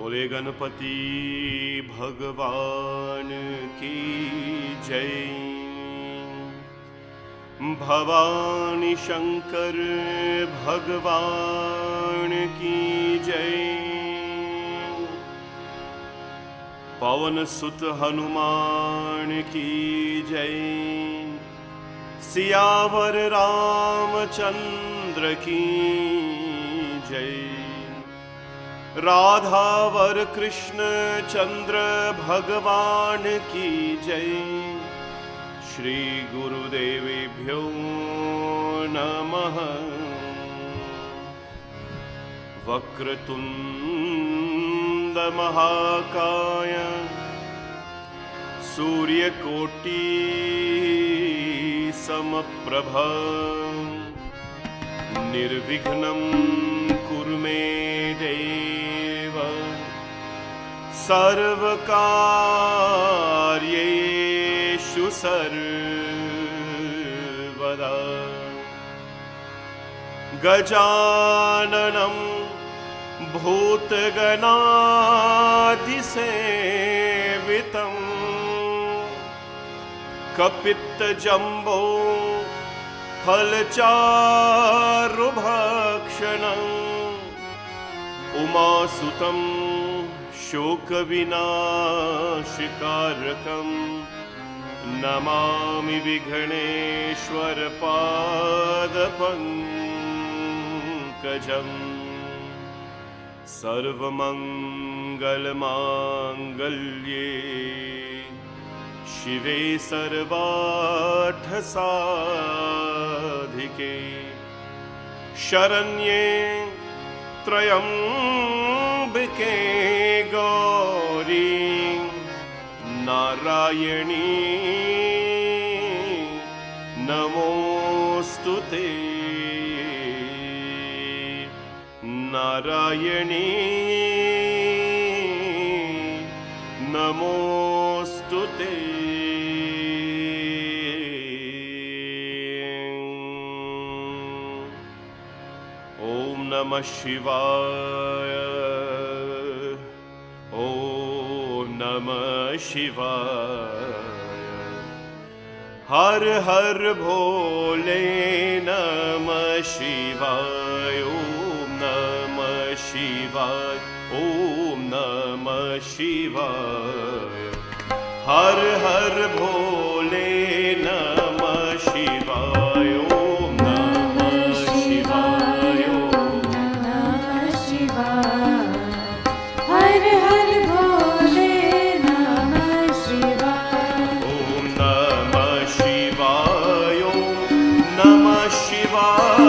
बोले गणपति भगवान की जय। भवानी शंकर भगवान की जय। पवन सुत हनुमान की जय। सियावर रामचंद्र की जय। राधावर कृष्ण चंद्र भगवान की जय। श्री गुरुदेवेभ्यो नमः। वक्रतुंड महाकाय सूर्यकोटि समप्रभ निर्विघ्नं कुरु मे देव सर्वकार्येषु सर्वदा। गजाननं भूतगणादिसेवितं कपित्तजम्बो फलचारुभक्षणम् उमासुतं शोकविनाशकारकं नमामि विघ्नेश्वर पादपङ्कजम्। सर्वमङ्गलमाङ्गल्ये शिवे सर्वार्थसाधिके शरण्ये त्र्यम्बके गौरी नारायणी नमोस्तुते। नारायणी नमोस्तुते। ओम नमः शिवाय। ओम नमः शिवाय। हर हर भोले नमः शिवाय। ओम नमः शिवाय। ओम नमः शिवाय। हर हर भोले नमः शिवाय। ओम नमः शिवाय। ओम नमः शिवाय। हर हर भोले नमः शिवाय। ओम नमः शिवाय। ओम नमः शिवाय।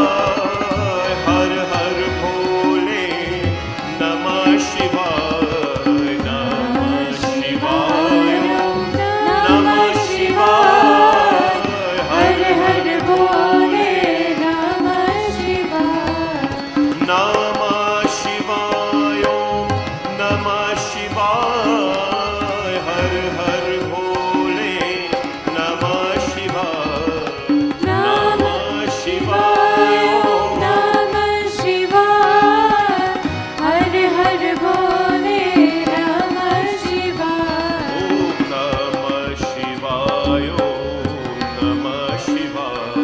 हर हर भोले नमः शिवाय। नमः शिवाय। नमः शिवाय। हर हर भोले नमः शिवाय। नमः शिवाय। नमः शिवाय। हर हर भोले नमः शिवाय। नमः शिवाय। नमः शिवाय। हर हर भोले नमः शिवाय। ओम नमः शिवाय। नमः शिवाय।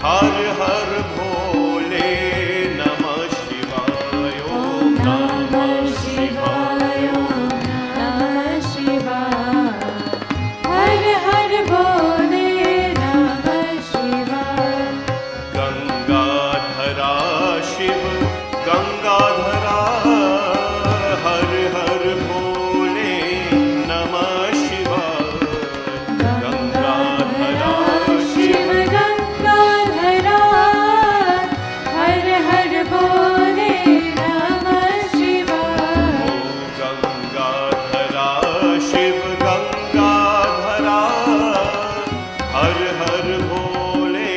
हर हर भोले नमः शिवाय। ओम नमः शिवाय। नमः शिवाय। हर हर भोले नमः शिवाय। गंगाधरा शिव गंगाधरा हर हर भोले नमः शिवाय। गंगाधरा शिव गंगाधरा हर हर भोले नमः शिवाय। गंगाधरा शिव गंगाधरा हर हर भोले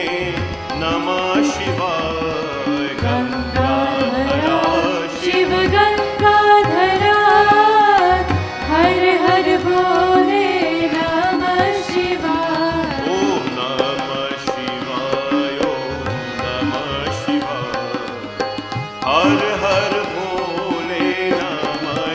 नमः शिवाय। गंगाधरा शिव गंगाधरा हर हर भोले नमः शिवाय। ओम नमः शिवाय। ओम नमः शिवाय। हर हर भोले नमः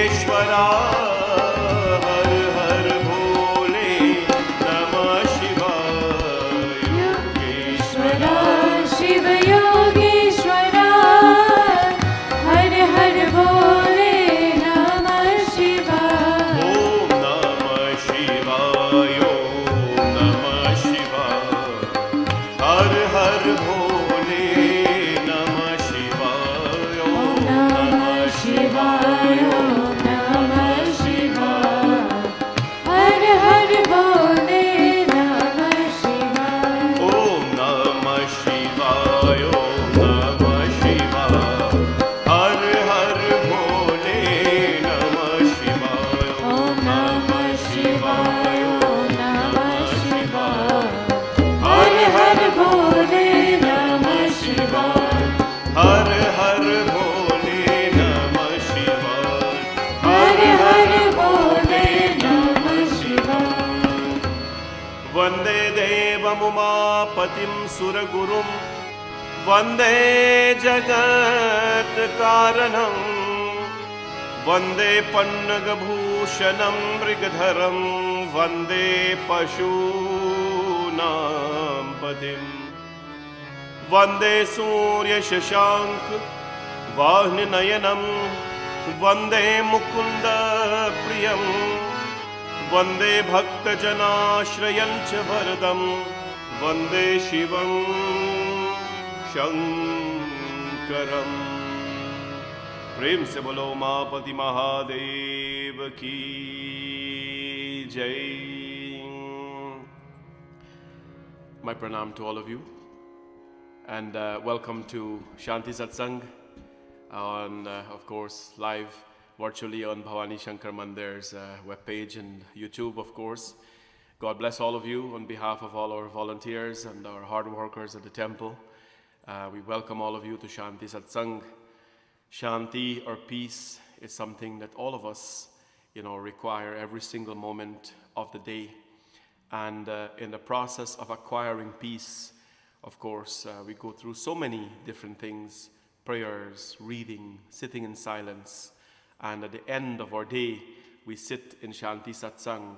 योगेश्वरा हर हर भोले नमः शिवाय योगेश्वरा शिव योगेश्वरा हर हर भोले नमः शिवाय ओम नमः शिवाय ओम नमः शिवाय हर हर भोले नमः शिवाय ओम नमः शिवाय ओम नमः शिवाय हर हर भोले नमः शिवाय ओम नमः शिवाय ओम नमः शिवाय हर हर भोले नमः शिवाय ओम नमः शिवाय ओम नमः शिवाय हर हर भोले नमः शिवाय हर हर भोले नमः शिवाय हर हर भोले नमः शिवाय वन्दे देवमुमापतिं सुरगुरुं वन्दे जगत्कारणं वन्दे पन्नगभूषणं मृगधरं वन्दे पशूनां पतिम् वन्दे सूर्यशशाङ्क वाह्ननयनं वन्दे मुकुन्दप्रियं वन्दे भक्तजनाश्रयं च वरदं वन्दे शिवं शङ्करम् प्रेम से बोलो उमापति महादेव की जय। My pranam to all of you. And welcome to Shanti Satsangh on, of course, live virtually on Bhavani Shankar Mandir's webpage and YouTube, of course. God bless all of you on behalf of all our volunteers and our hard workers at the temple. We welcome all of you to Shanti Satsangh. Shanti or peace is something that all of us, require every single moment of the day. And in the process of acquiring peace, of course, we go through so many different things, prayers, reading, sitting in silence. And at the end of our day, we sit in Shanti Satsang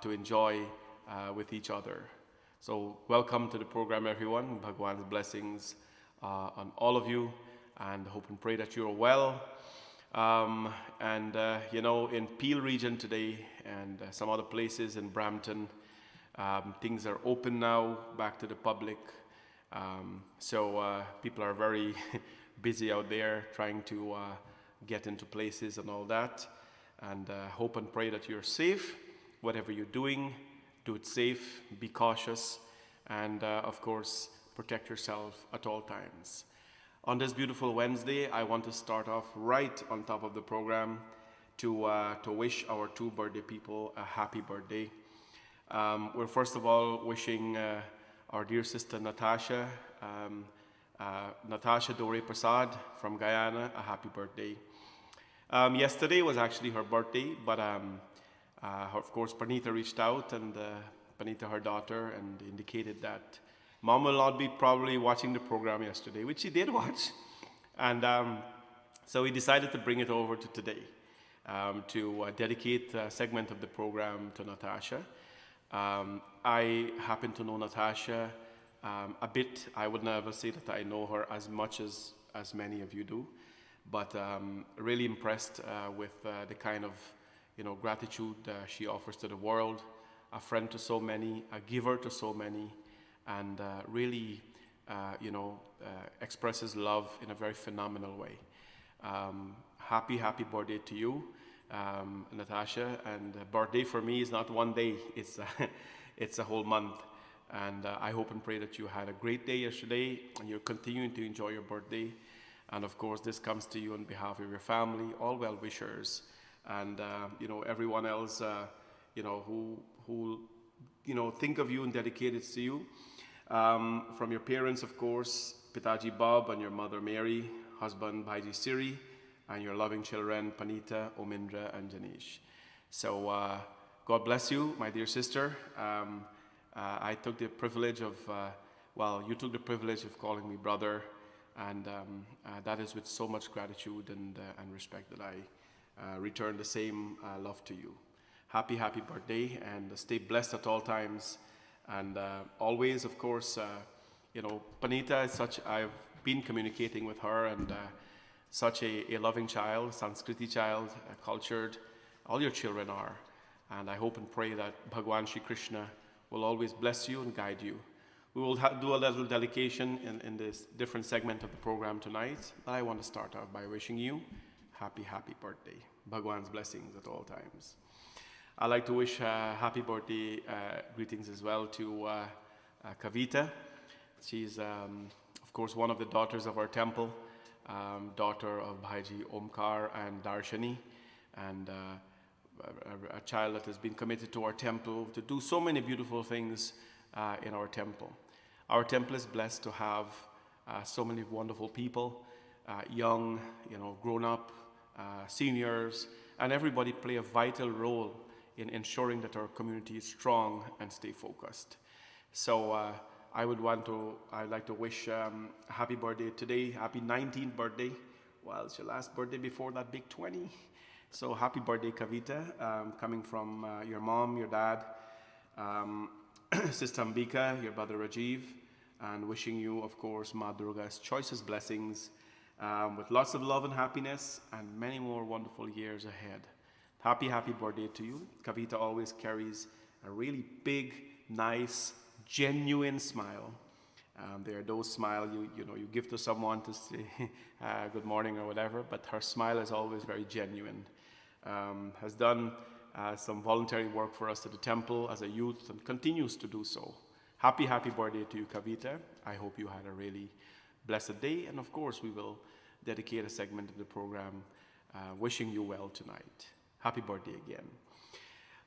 to enjoy with each other. So welcome to the program, everyone. Bhagwan's blessings on all of you, and hope and pray that you're well. In Peel region today and some other places in Brampton, things are open now, back to the public. So people are very busy out there trying to get into places and all that. And hope and pray that you're safe. Whatever you're doing, do it safe, be cautious, and of course, protect yourself at all times. On this beautiful Wednesday, I want to start off right on top of the program to wish our two birthday people a happy birthday. We're first of all wishing our dear sister Natasha, Natasha Dore Prasad from Guyana, a happy birthday. Yesterday was actually her birthday, but of course Panita reached out, and Panita, her daughter, and indicated that Mom will not be probably watching the program yesterday, which she did watch. And so we decided to bring it over to today to dedicate a segment of the program to Natasha. I happen to know Natasha a bit. I would never say that I know her as much as many of you do, but really impressed with the kind of gratitude she offers to the world, a friend to so many, a giver to so many, and really expresses love in a very phenomenal way. Happy birthday to you, Natasha. And birthday for me is not one day, it's a whole month. And I hope and pray that you had a great day yesterday and you're continuing to enjoy your birthday. And of course, this comes to you on behalf of your family, all well-wishers, and everyone else who think of you and dedicate it to you. From your parents, of course, Pitaji Bob and your mother Mary, husband Bhaiji Siri, and your loving children Panita, Omindra, and Janish. So God bless you, my dear sister. I took the privilege of, you took the privilege of calling me brother, and that is with so much gratitude and respect that return the same love to you. Happy birthday, and stay blessed at all times. And always, of course, Panita is such, I've been communicating with her, and such a loving child, Sanskriti child, cultured. All your children are. And I hope and pray that Bhagwan Shri Krishna will always bless you and guide you. We will do a little dedication in this different segment of the program tonight. But I want to start out by wishing you happy birthday. Bhagwan's blessings at all times. I'd like to wish happy birthday greetings as well to Kavita. She's, of course, one of the daughters of our temple, daughter of Bhaiji Omkar and Darshani, and a child that has been committed to our temple to do so many beautiful things in our temple. Our temple is blessed to have so many wonderful people, young, grown up, seniors, and everybody play a vital role in ensuring that our community is strong and stay focused. So I'd like to wish a happy birthday today, happy 19th birthday. Well, it's your last birthday before that big 20. So happy birthday, Kavita, coming from your mom, your dad, Sister Ambika, your brother Rajiv, and wishing you, of course, Ma Durga's choicest blessings with lots of love and happiness and many more wonderful years ahead. Happy birthday to you. Kavita always carries a really big, nice, genuine smile. There are those smiles you give to someone to say good morning or whatever, but her smile is always very genuine. Has done some voluntary work for us at the temple as a youth and continues to do so. Happy birthday to you, Kavita. I hope you had a really blessed day, and of course we will dedicate a segment of the program wishing you well tonight. Happy birthday again.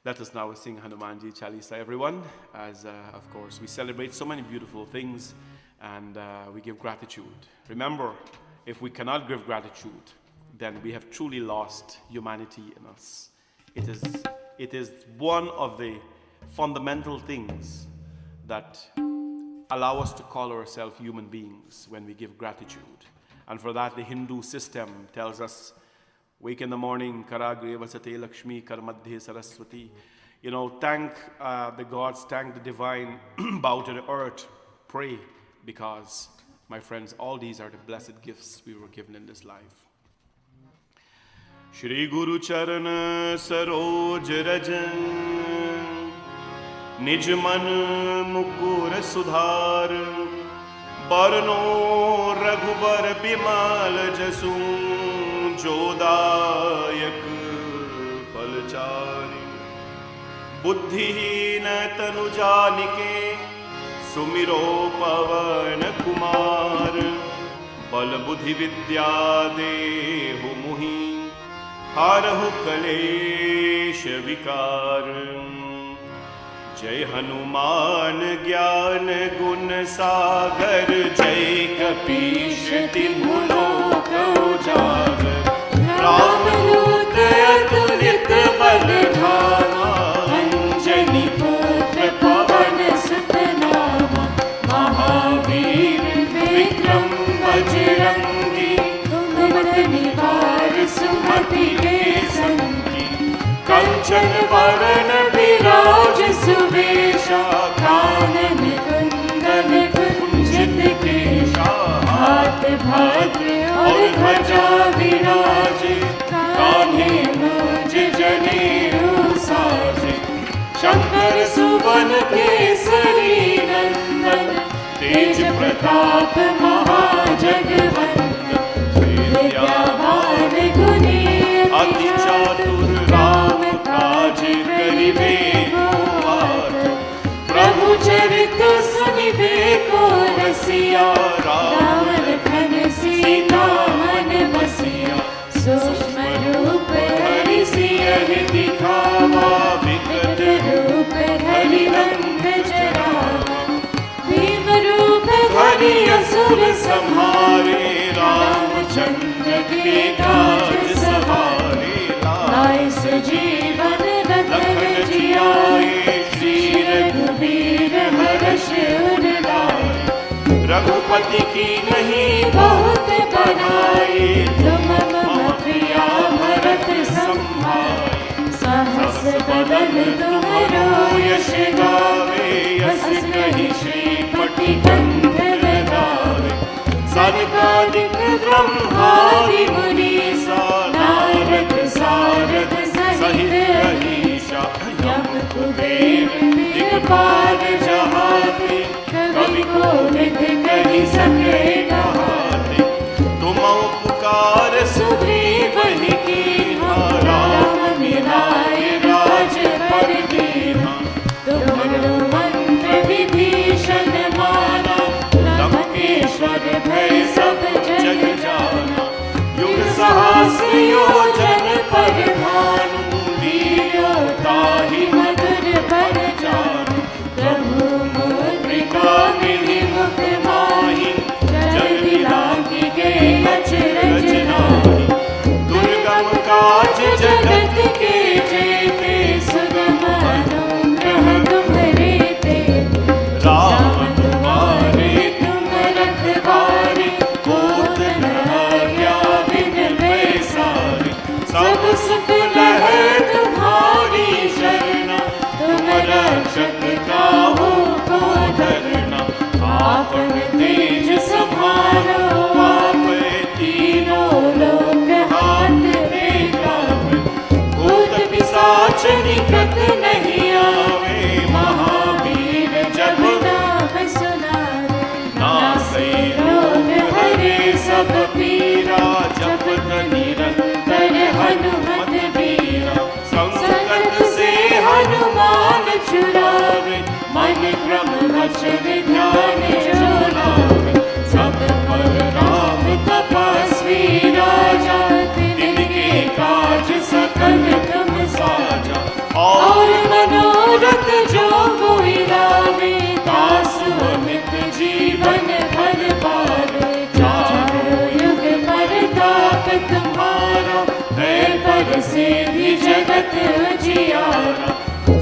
Let us now sing Hanumanji Chalisa, everyone, as of course we celebrate so many beautiful things, and we give gratitude. Remember, if we cannot give gratitude, then we have truly lost humanity in us. It is one of the fundamental things that allow us to call ourselves human beings when we give gratitude. And for that, the Hindu system tells us, wake in the morning, Karagre Vasate Lakshmi Karmadhe Saraswati. Thank the gods, thank the divine, bow to the earth, pray, because, my friends, all these are the blessed gifts we were given in this life. Shri Guru Charan Saroj Rajan Nij Man Mukur Sudhar Barno Raghubar Bimal Jasun Jodayak Palchari Buddhihina Tanujanike Sumiro Pavan Kumar Bal Buddhi Vidya Dehu Muhi Harahu Kalesh Vikar Jai Hanuman Gyan Gun Sagar Jai Kapish Tinulok Ujagar Ram Lut Atulit Baldhama Anjani Putra Pavan Sutanama Mahavir Vikram Bajrangi Kumat Nivar Sumati Sanki Kanchan Varan Viraj Suvesha Kanan Kundan Kunjit Kesha Hat Bhadra Aur Bhaja Viraje Kanhe Muj Jane Usaje Shankar Suvan Kesari Nandan Tej Pratap Mahajagvandan Vidyavan Guni Ati Chatur Ram Kaj Karive Goat Prabhu Charit Sunive Ko Rasiya Ram Lakhan Sita Man Basiya Sushma Roop Hari Siyah Dikhawa Vikat Roop Hari Rang Jarava Bhim Roop Hari Asur Samhare Ramchandra Ke Kaaj Saware Laye Sajeevan Lakhan Jiyaye Shri Raghuveer Harsh Ur Laye Raghupati ki nahi bahut banaye Tum mama priya bharat Hari कंठ लगावे। सनकादिक ब्रह्मादि मुनीसा नारद सारद सहित अहीसा यम कुबेर दिक्पाल जहाते कवि कोविद कहि सके कहाते। तुम उपकार सुग्रीव ही कीन्हा राम मिलाए राज पर दीन्हा। तुमरो मंत्र विभीषण माना लंकेश्वर भय सब जग जाना। युग सहस्र योजन पर भानु वीर्योता ही मधुर पर जानु। प्रभु मुद्रिका मिली मुख माही जल बिलागी गए अचरज नाही। दुर्गम काज जगत के जेते सुगम अनुग्रह तुम्हरे तेते। राम तुम्हारे तुम रखवारे होत न आज्ञा बिन पैसारे। सब सुख लहै तुम्हारी शरणा तुम रक्षक काहू को धरना। आपन तेज संभालो आपै तीनों लोक हाथ में काबू। भूत पिशाच निकट नहीं आवे महावीर जब नाम सुनावे। नासै रोग हरे सब पीरा जपत निरंतर हनुमत बीरा। संकट से हनुमान छुड़ावे मन क्रम वचन ध्यान जो लावे। सब पर राम तपस्वी राजा तिनके काज सकल तुम साजा। और मनोरथ जो कोई लावे तासु अमित जीवन फल पावे। चारों युग परताप तुम्हारा है पर सिद्धि जगत उजियारा।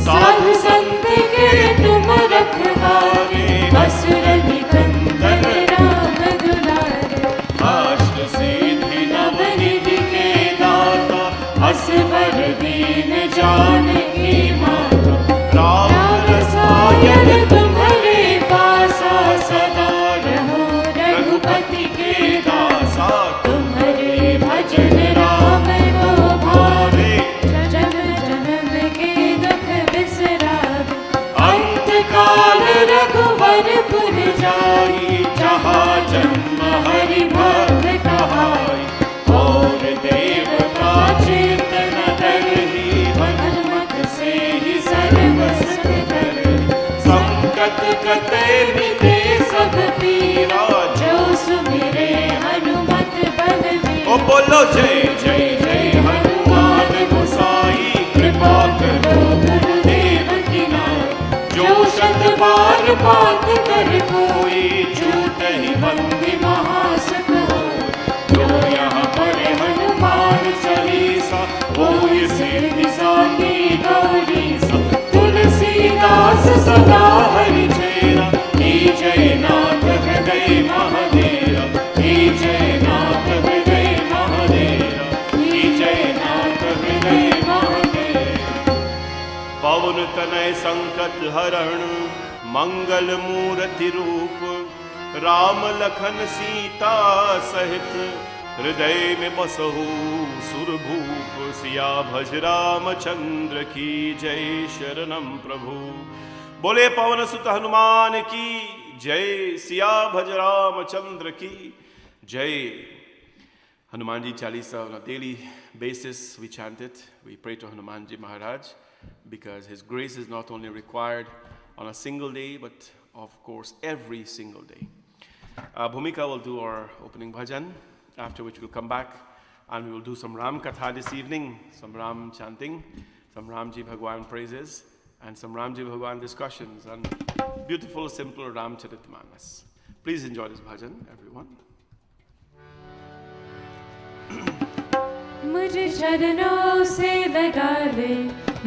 साधु संत के तुम रखवारे असुर निकंदन राम दुलारे। अष्ट सिद्धि नव निधि के दाता असवर दीन जानकी माता। राम रसायन तुम्हारे पासा सदा रहो रघुपति के दासा। तुम्हारे भजन राम को भावे जन्म जन्म के दुख बिसरावे। अंत काल रघुवरपुर जाई जहाँ जन्म हरि भक्त कहाई। और देवता चेतन धरहि हनुमत से ही सर्व सुख करहि। संकट कटे मिटे सब पीरा जो सुमिरे हनुमत बलवीरा। ओ बोलो जय जय जय हनुमान गोसाई कृपा करो गुरुदेव की नाई। जो शत बार पाठ कर कोई छूट ही बंदी महासुख होई। जो यहाँ पढ़े हनुमान चालीसा होई सिद्धि साखी गौरीसा। तुलसीदास सदा हरि चेरा जय नाथ हृदय महादेवा। जय नाथ हृदय महादेवा। जय नाथ हृदय महादेवा। पवन तनय संकट हरण मंगल मूर्ति रूप। राम लखन सीता सहित हृदय में बसहु सुरभूप। सिया भज रामचंद्र की जय शरणम प्रभु। बोले पवन सुत हनुमान की जय। सिया भज रामचंद्र की जय। Hanumanji Chalisa on a daily basis we chant it. We pray to Hanumanji Maharaj because his grace is not only required on a single day but of course every single day. Bhumika will do our opening bhajan, after which we'll come back and we will do some Ram Katha this evening, some Ram chanting, some Ramji Bhagwan praises and some Ramji Bhagwan discussions and beautiful simple Ramcharitmanas. Please enjoy this bhajan everyone. मुझे चरणों से लगा ले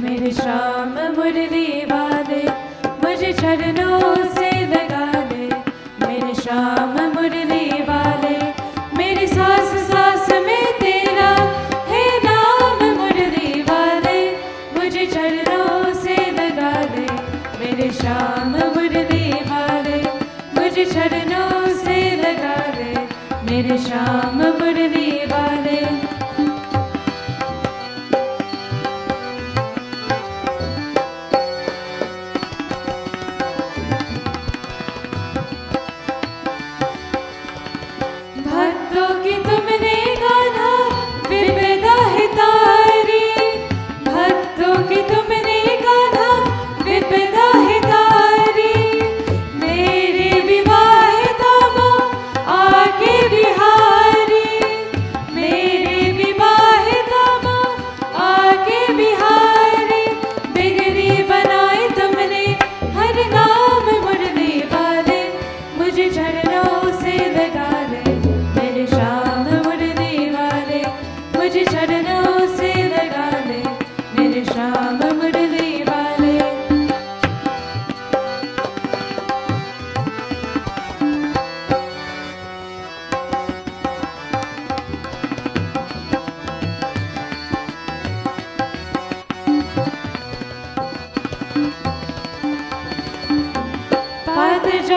मेरे श्याम मुरली वाले। मुझे चरणों से लगा ले मेरे श्याम मुरली वाले। मेरी सांस सांस में तेरा है नाम मुरली वाले। मुझे चरणों से लगा ले मेरे श्याम मुरली वाले। मुझे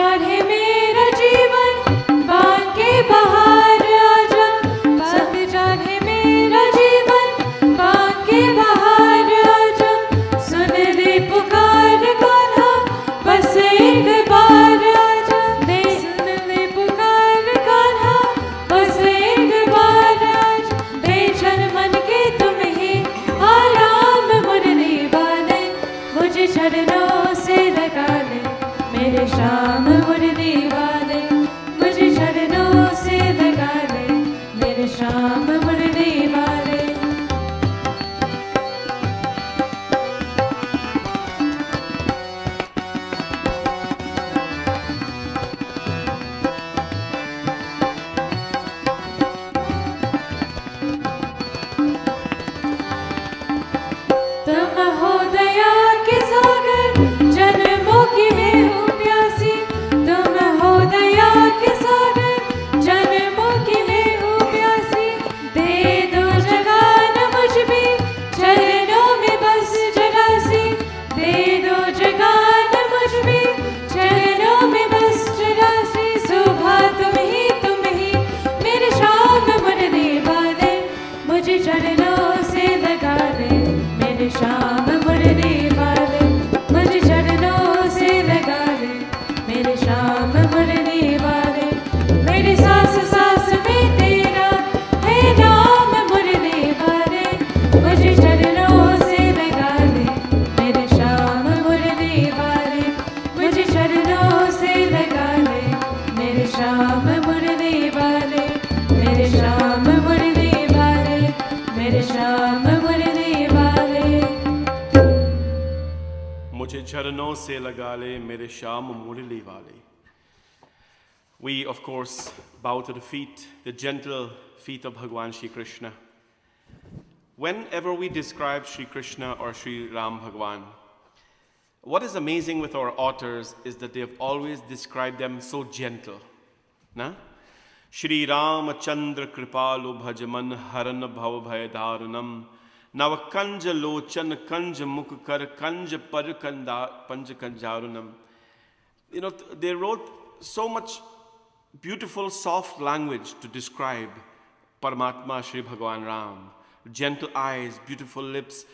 चाहे मेरा जीवन बाके बहार आजा, पग चाहे मेरा जीवन बाके बहार आजा, सुन ले पुकार कान्हा बस एक बार आजा, दे सुन ले पुकार कान्हा बस एक बार आजा, दे क्षण मन के तुम ही आराम मुरली वाले, मुझे चरणों से लगा ले मेरे श्याम मुरली वाले, मुझे चरणों से लगा ले मेरे श्याम मुरली वाले। तुम हो दया के सागर जन्मों की है हो प्यासी, तुम हो दया के सागर जन्मों की है हो प्यासी, दे दो जगान मुझ भी चरणों में बस जगासी, दे दो जगान मुझ भी चरणों में बस जगासी, सुबह तुम ही मेरे श्याम मुरली वाले, मुझे चरणों से लगा ले मेरे श्याम मुरली वाले, मुझे चरणों से लगा ले मेरे श्याम मुरली वाले, मेरे सांस सांस में तेरा है नाम मुरली वाले, मुझे चरणों से लगा ले मेरे श्याम मुरली वाले, मुझे चरणों से लगा ले मेरे श्याम मुरली वाले, मेरे श्याम मुरली वाले, मेरे श्याम मुरली वाले। मुझे चरणों से लगा ले मेरे श्याम मुरली वाले. We of course bow to the feet, the gentle feet of Bhagwan Shri Krishna. Whenever we describe Shri Krishna or Shri Ram Bhagwan, what is amazing with our authors is that they have always described them so gentle. Na? Shri Ram Chandra Kripalu Bhajaman Haran Bhav Bhayadharanam Nava Kanja Lochan Kanja Mukkar Kanja Parkanda Panjakanjarunam. You know, they wrote so much beautiful, soft language to describe Paramatma Shri Bhagwan Ram. Gentle eyes, beautiful lips,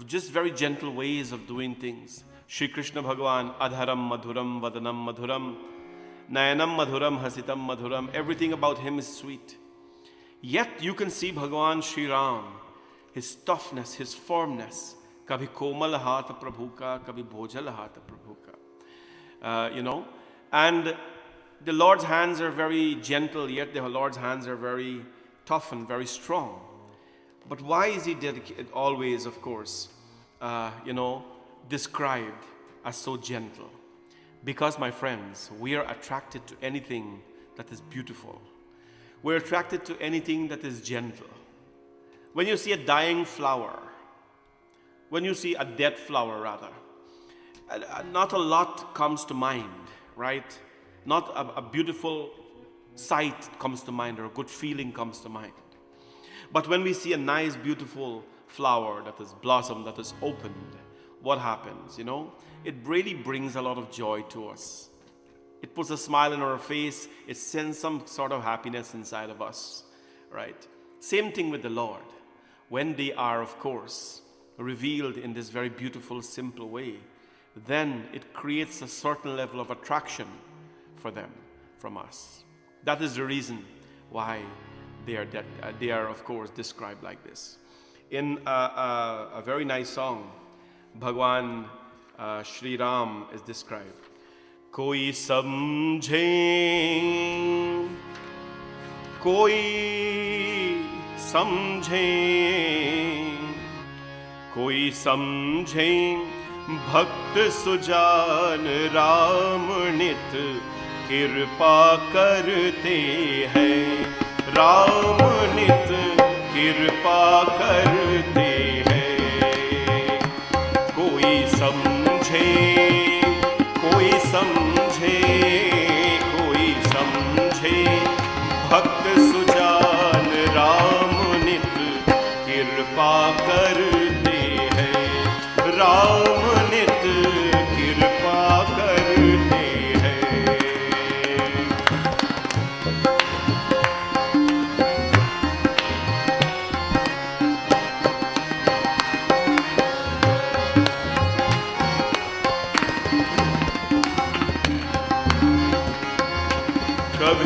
just very gentle ways of doing things. Shri Krishna Bhagwan, Adharam Madhuram Vadanam Madhuram, Nayanam Madhuram Hasitam Madhuram. Everything about him is sweet. Yet you can see Bhagwan Shri Ram, his toughness, his firmness. Kabhi komal hata Prabhu ka, kabhi bhojal hata Prabhu ka. And the Lord's hands are very gentle, yet the Lord's hands are very tough and very strong. But why is he dedicated always, of course, described as so gentle? Because, my friends, we are attracted to anything that is beautiful. We're attracted to anything that is gentle. When you see a dying flower, when you see a dead flower rather, not a lot comes to mind, right? Not a beautiful sight comes to mind or a good feeling comes to mind. But when we see a nice, beautiful flower that has blossomed, that has opened, what happens, It really brings a lot of joy to us. It puts a smile on our face. It sends some sort of happiness inside of us, right? Same thing with the Lord. When they are, of course, revealed in this very beautiful, simple way, then it creates a certain level of attraction for them from us. That is the reason why they are of course described like this. In a very nice song, Bhagwan Shri Ram is described. Koi samjhe, koi samjhe, koi samjhe, Bhakt sujan Ram nit कृपा करते हैं, राम नित कृपा करते हैं. कोई समझे, कोई समझे, कोई समझे, भक्त सुजान राम नित कृपा करते हैं, राम नित कृपा करते हैं.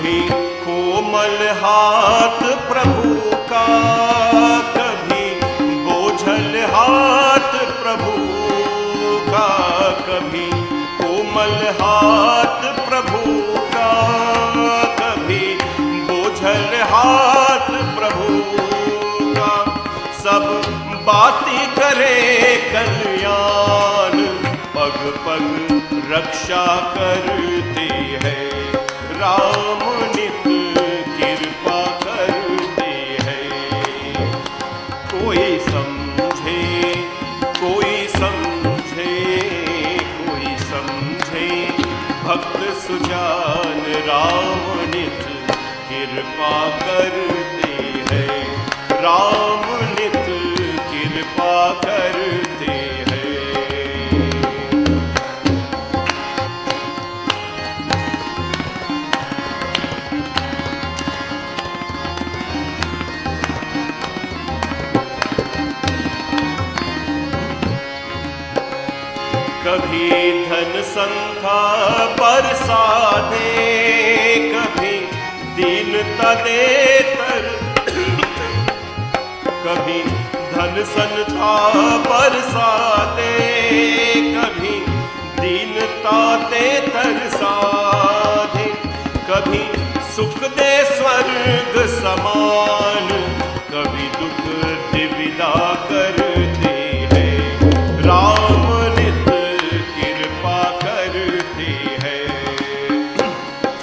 कभी कोमल हाथ प्रभु का, कभी बोझल हाथ प्रभु का, कभी कोमल हाथ प्रभु का, कभी बोझल हाथ प्रभु का। सब बाती करे कल्याण, पग पग रक्षा करते हैं। राम नित कृपा करते हैं। कोई समझे, कोई समझे, कोई समझे, भक्त सुजान राम नित कृपा करते हैं। राम नित कृपा करते हैं। कभी धन संथा बरसाते, कभी दीनता दे तर, कभी धन संथा बरसाते, कभी दीनता दे तरसाते, कभी सुख दे स्वर्ग समान, कभी दुख दिविदा करते हैं। राम नित कृपा करते हैं।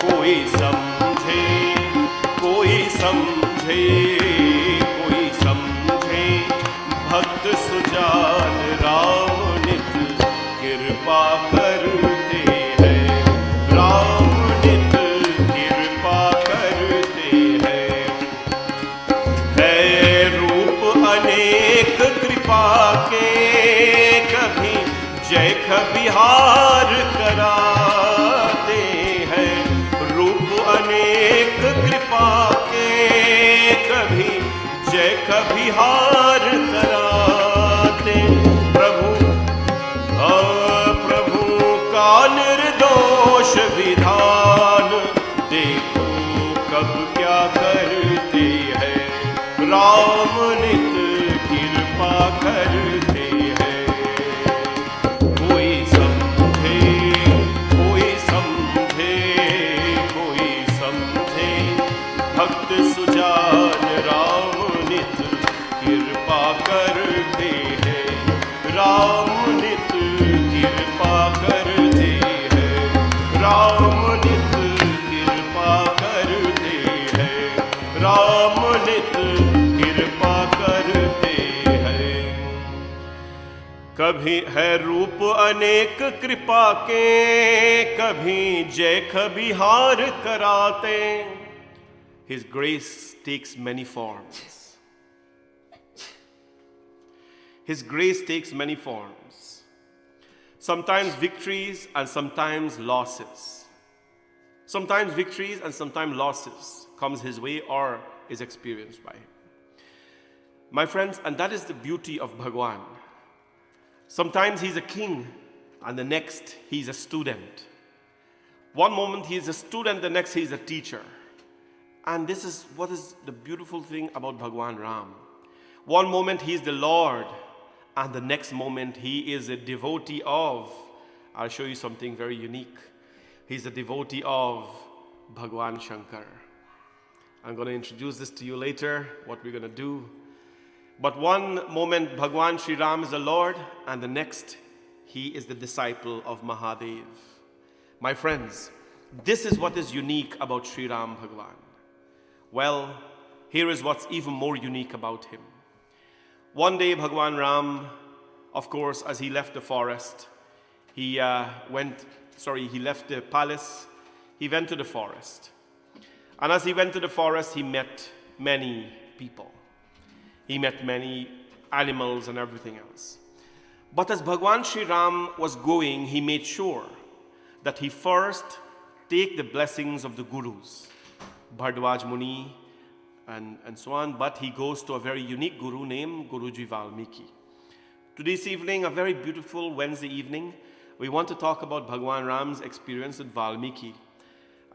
कोई समझे, कोई समझे, कोई समझे, भक्त सुजान राम नित कृपा करते हैं। राम नित कृपा करते हैं। है रूप अनेक कृपा के, कभी जय बिहार कराते हैं। रूप अनेक कृपा के, कभी जय बिहार कराते। प्रभु प्रभु का निर्दोष विधान, देखो कब क्या करते हैं। राम नित कृपा करते हैं। कोई समझे, कोई समझे, कोई समझे, भक्त सुजान राम नित कृपा करते हैं। राम नित कृपा करते हैं। राम नित कृपा करते हैं। राम नित कृपा करते हैं। कभी है रूप अनेक कृपा के, कभी जय बिहार कराते। His grace takes many forms. His grace takes many forms. Sometimes victories and sometimes losses. Sometimes victories and sometimes losses comes his way or is experienced by him. My friends, and that is the beauty of Bhagwan. Sometimes he's a king and the next he's a student. One moment he's a student, the next he's a teacher. And this is what is the beautiful thing about Bhagwan Ram. One moment he's the Lord, and the next moment he is a devotee of, I'll show you something very unique. He's a devotee of Bhagwan Shankar. I'm going to introduce this to you later, what we're going to do. But one moment Bhagwan Sri Ram is the Lord, and the next he is the disciple of Mahadev. My friends, this is what is unique about Sri Ram Bhagwan. Well, here is what's even more unique about him. One day Bhagwan Ram, of course, as he left the forest, he left the palace, he went to the forest. And as he went to the forest, he met many people. He met many animals and everything else. But as Bhagwan Sri Ram was going, he made sure that he first take the blessings of the gurus, Bhardwaj Muni and so on, but he goes to a very unique guru named Guruji Valmiki. Today's evening, a very beautiful Wednesday evening, we want to talk about Bhagwan Ram's experience with Valmiki.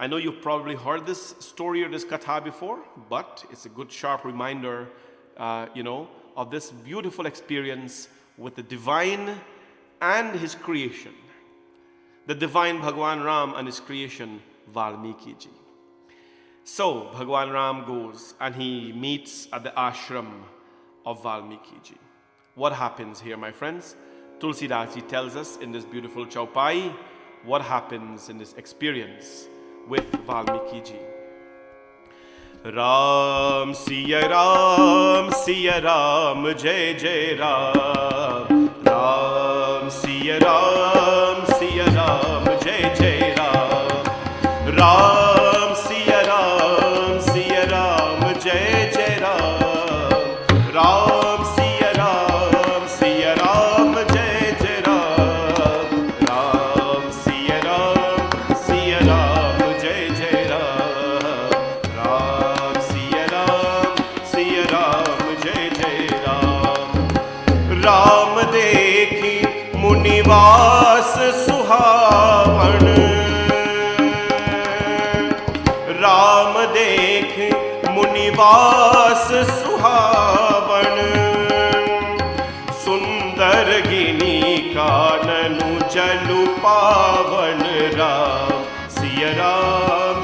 I know you've probably heard this story or this katha before, but it's a good sharp reminder, of this beautiful experience with the divine and his creation. The divine Bhagwan Ram and his creation, Valmiki ji. So, Bhagwan Ram goes and he meets at the ashram of Valmiki ji. What happens here, my friends? Tulsidas ji tells us in this beautiful chaupai what happens in this experience with Valmiki ji. Ram, Siya Ram, Jai Jai Ram. Ram, Siya Ram, Jai Jai Ram. Ram, Siya Ram, Jai Jai Ram. Ram, Siya Ram, Jai Jai Ram. Ram, Siya Ram, Jai Jai Ram. Ram, Siya Ram, Jai Jai Ram. Ram देखी मुनिवास सुहावन. राम देख मुनिवास सुहावन. सुंदर गिनी काननु जलु पावन. राम, सिया राम,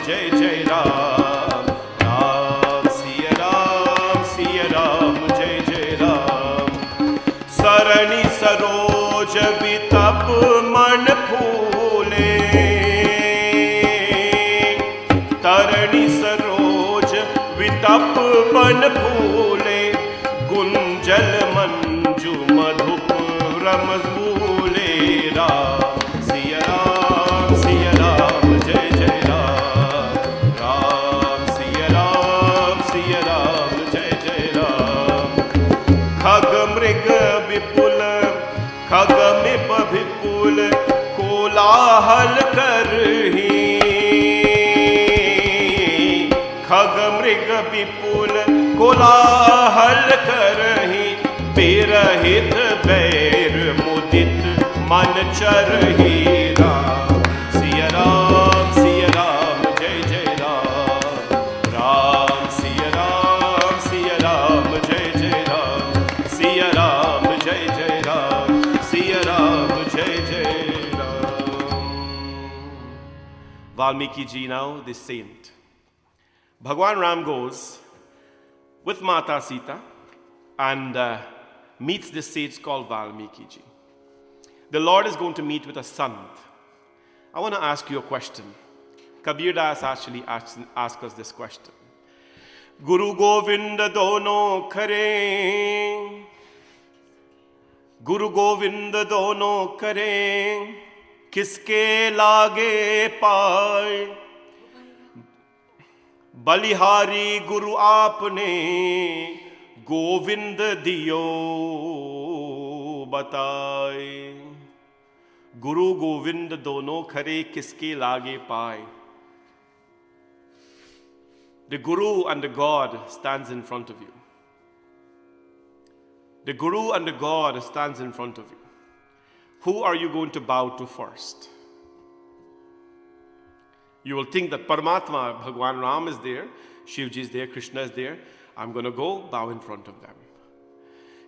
जय जय राम. राम, सिया राम, जय जय राम. सरणी सरोज वितप मन फूले. तरणी सरोज वितप मन फूले. गुंजल मंजू मधुप रम फूले. राम, सिया राम, जय जय राम. राम, सिया राम, जय जय राम. खग मृग विपुल, खग मिप विपुल कोलाहल करही. खग मृग विपुल कोलाहल करही. बेरहित बैर मुदित मन चरही. राम, सिया राम, जय जय राम. राम, सिया राम, जय जय राम. सिया राम, जय जय राम. सिया राम, जय जय Ram. Valmiki ji now, the saint. Bhagwan Ram goes with Mata Sita and meets this sage called Valmiki ji. The Lord is going to meet with a sant. I want to ask you a question. Kabir Das actually asked us this question. Guru Govind dono khare. Guru Govind dono kare. Kiske lage paye. बलिहारी गुरु आपने गोविंद दियो बताए. गुरु गोविंद दोनों खरे किसके लागे पाए. The Guru and the God stands in front of you. The Guru and the God stands in front of you. Who are you going to bow to first? You will think that Paramatma, Bhagwan Ram is there, Shivji is there, Krishna is there. I'm going to go bow in front of them.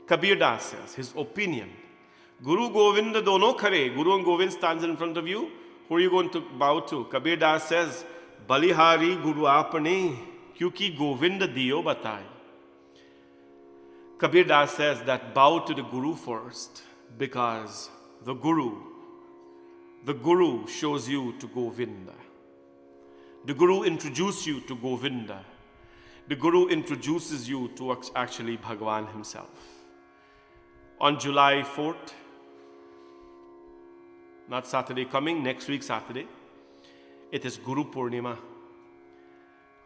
Kabir Das says, his opinion, Guru Govind dono khare. Guru and Govind stands in front of you. Who are you going to bow to? Kabir Das says, Balihari Guru apne, kyuki Govind diyo bataye. Kabir Das says that bow to the Guru first because the Guru shows you to Govinda. The Guru introduces you to Govinda. The Guru introduces you to actually Bhagwan himself. On July 4th, not Saturday coming, next week Saturday, it is Guru Purnima,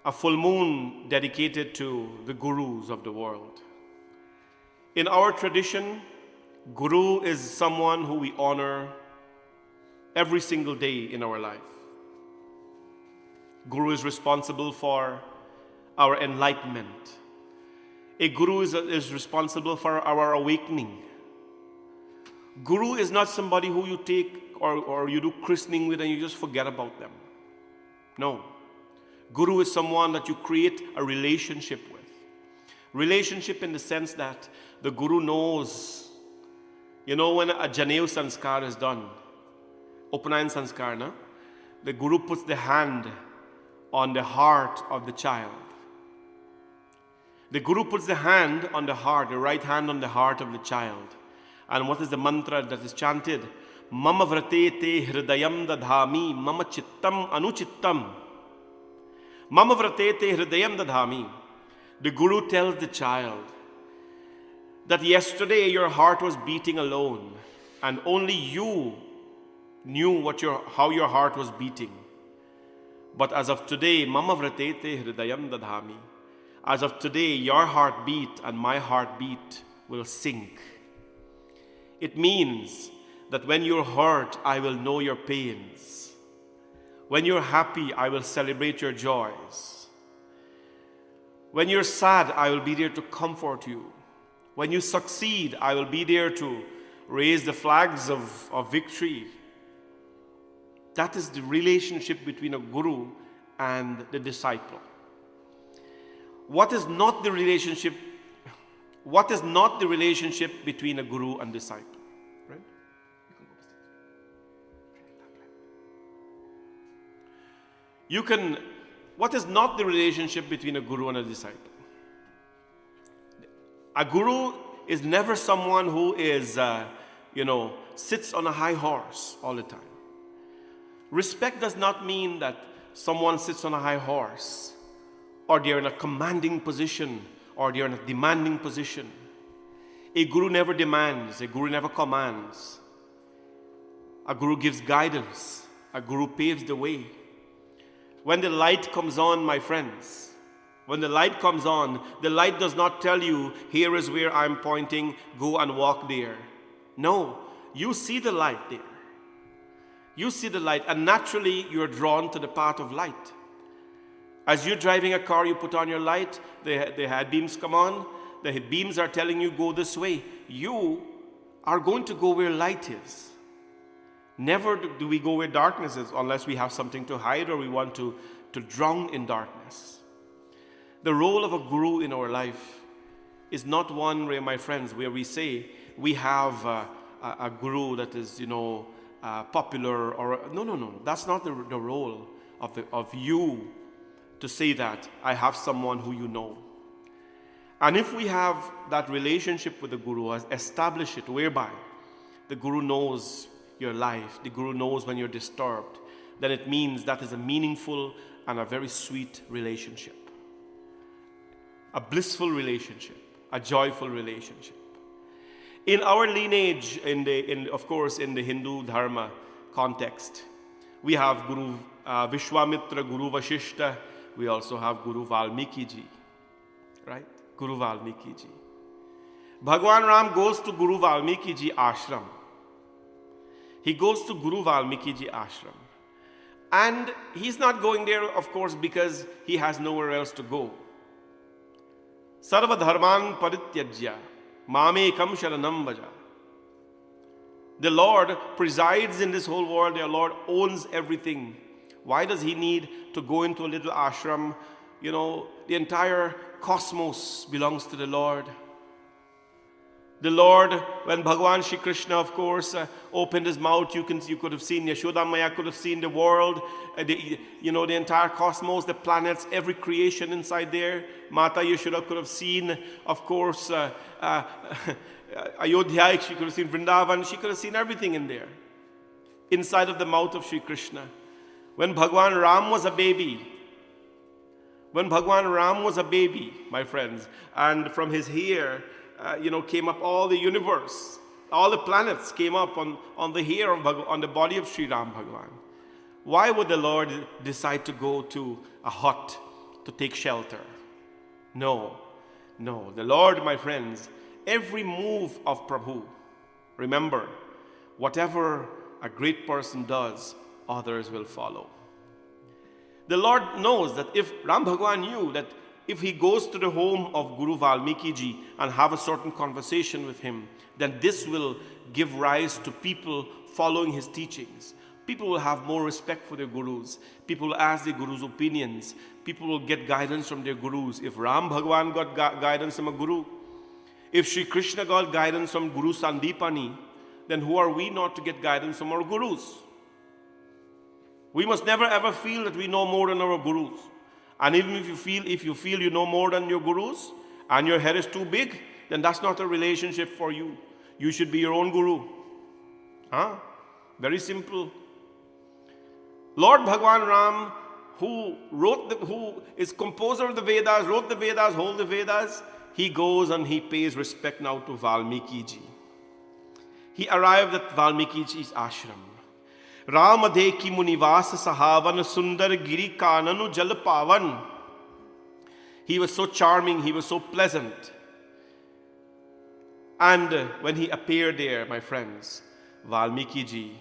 a full moon dedicated to the Gurus of the world. In our tradition, Guru is someone who we honor every single day in our life. Guru is responsible for our enlightenment. A Guru is responsible for our awakening. Guru is not somebody who you take or you do christening with and you just forget about them. No. Guru is someone that you create a relationship with. Relationship in the sense that the Guru knows, when a Janeu Sanskar is done, Upanayan Sanskar, no? The Guru puts the hand on the heart of the child. The Guru puts the hand on the heart, the right hand on the heart of the child. And what is the mantra that is chanted? Mama vrate te hridayam dadhami, mama chittam anuchittam. Mama vrate te hridayam dadhami. The Guru tells the child that yesterday your heart was beating alone and only you knew how your heart was beating. But as of today, Mama vrate te hridayam dadhami. As of today, your heartbeat and my heartbeat will sync. It means that when you're hurt, I will know your pains. When you're happy, I will celebrate your joys. When you're sad, I will be there to comfort you. When you succeed, I will be there to raise the flags of victory. That is the relationship between a guru and the disciple. What is not the relationship between a guru and disciple? Right? What is not the relationship between a guru and a disciple? A guru is never someone who is, sits on a high horse all the time. Respect does not mean that someone sits on a high horse, or they're in a commanding position, or they're in a demanding position. A guru never demands, a guru never commands. A guru gives guidance, a guru paves the way. When the light comes on, my friends, when the light comes on, the light does not tell you, here is where I'm pointing, go and walk there. No, you see the light there. You see the light, and naturally you're drawn to the path of light. As you're driving a car, you put on your light, the head beams come on, the beams are telling you go this way. You are going to go where light is. Never do we go where darkness is unless we have something to hide or we want to drown in darkness. The role of a guru in our life is not one where, my friends, where we say we have a guru that is, popular or no. That's not the role of you to say that I have someone who you know. And if we have that relationship with the guru, establish it whereby the guru knows your life, the guru knows when you're disturbed, then it means that is a meaningful and a very sweet relationship. A blissful relationship, a joyful relationship. In our lineage, of course, in the Hindu Dharma context, we have Guru Vishwamitra, Guru Vashishta, we also have Guru Valmiki Ji, right? Guru Valmiki Ji. Bhagwan Ram goes to Guru Valmiki Ji ashram. He goes to Guru Valmiki Ji ashram. And he's not going there, of course, because he has nowhere else to go. Sarva dharman parityajya, mamekam sharanam vaja. The Lord presides in this whole world. The Lord owns everything. Why does he need to go into a little ashram? The entire cosmos belongs to the Lord. The Lord, when Bhagwan Shri Krishna, of course, opened his mouth, you could have seen, Yashoda Maya could have seen the world, the entire cosmos, the planets, every creation inside there. Mata Yashoda could have seen, of course, Ayodhya, she could have seen Vrindavan, she could have seen everything in there, inside of the mouth of Shri Krishna. When Bhagwan Ram was a baby, my friends, and from his hair, came up all the universe, all the planets came up on the hair on the body of Sri Ram Bhagwan. Why would the Lord decide to go to a hut to take shelter? No. The Lord, my friends, every move of Prabhu, remember, whatever a great person does, others will follow. The Lord knows that if Ram Bhagwan knew that if he goes to the home of Guru Valmiki Ji and have a certain conversation with him, then this will give rise to people following his teachings. People will have more respect for their gurus. People will ask their gurus' opinions. People will get guidance from their gurus. If Ram Bhagwan got guidance from a guru, if Sri Krishna got guidance from Guru Sandipani, then who are we not to get guidance from our gurus? We must never ever feel that we know more than our gurus. And even if you feel you know more than your gurus and your head is too big, then that's not a relationship for you. You should be your own guru. Huh? Very simple. Lord Bhagwan Ram, who is composer of the Vedas, wrote the Vedas, hold the Vedas, he goes and he pays respect now to Valmiki ji. He arrived at Valmiki ji's ashram. Ramadeki Munivas Sahavan Sundar Giri Kananu Jal Pavan. He was so charming, he was so pleasant. And when he appeared there, my friends, Valmiki ji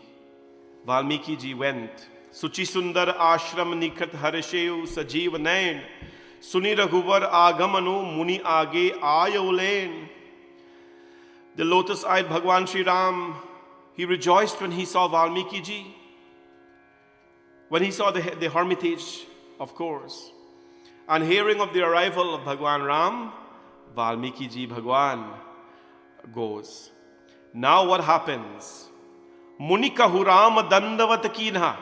went. Suchi Sundar Ashram Nikat Harsheu Sajeev Nain. Suni Raghuvar Agamanu Muni Age Ayolain. The lotus-eyed Bhagwan Sri Ram, he rejoiced when he saw Valmiki ji. When he saw the hermitage, of course. And hearing of the arrival of Bhagwan Ram, Valmiki ji Bhagwan goes. Now what happens? Munika Huram Dandavat Kinha.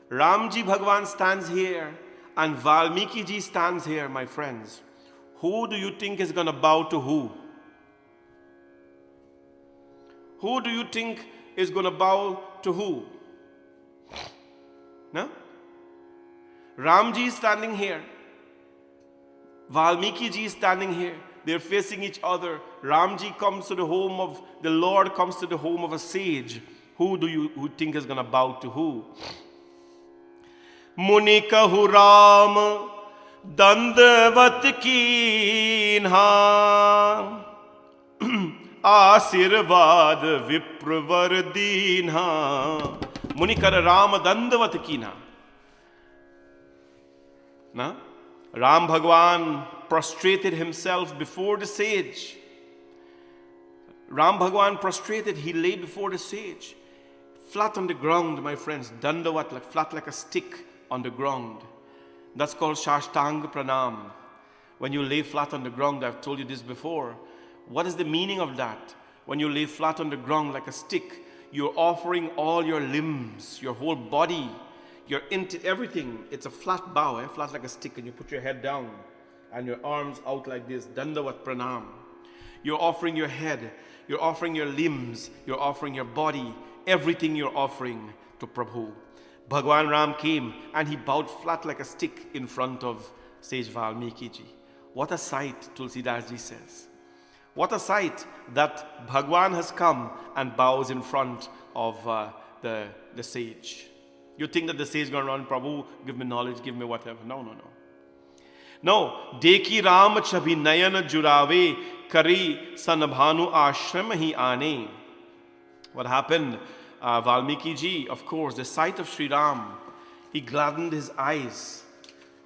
Ramji Bhagwan stands here and Valmiki ji stands here, my friends. Who do you think is going to bow to who? Who do you think is going to bow to who? No? Ramji is standing here. Valmiki ji is standing here. They're facing each other. Ramji comes to the home of, the Lord comes to the home of a sage. Who do you think is going to bow to who? Munika Huram Dandavat Kinha Asirvad Vipravardinha. Munikar Ram Dandavat Kinha. Na? Ram Bhagwan prostrated himself before the sage. Ram Bhagwan prostrated, he lay before the sage. Flat on the ground, my friends. Dandavat, like flat like a stick on the ground. That's called Shashtang Pranam. When you lay flat on the ground, I've told you this before. What is the meaning of that? When you lay flat on the ground like a stick, you're offering all your limbs, your whole body, your everything. It's a flat bow, flat like a stick, and you put your head down and your arms out like this. Dandavat Pranam. You're offering your head, you're offering your limbs, you're offering your body, everything you're offering to Prabhu. Bhagwan Ram came and he bowed flat like a stick in front of sage Valmiki ji. What a sight, Tulsidas ji says. What a sight that Bhagwan has come and bows in front of the sage. You think that the sage is going to run, Prabhu, give me knowledge, give me whatever. No. No. Deki Ram Chabhi Nayan Jurave Kari Sanabhanu Ashram Hi Ane. What happened? Valmiki ji, of course, the sight of Sri Ram, he gladdened his eyes.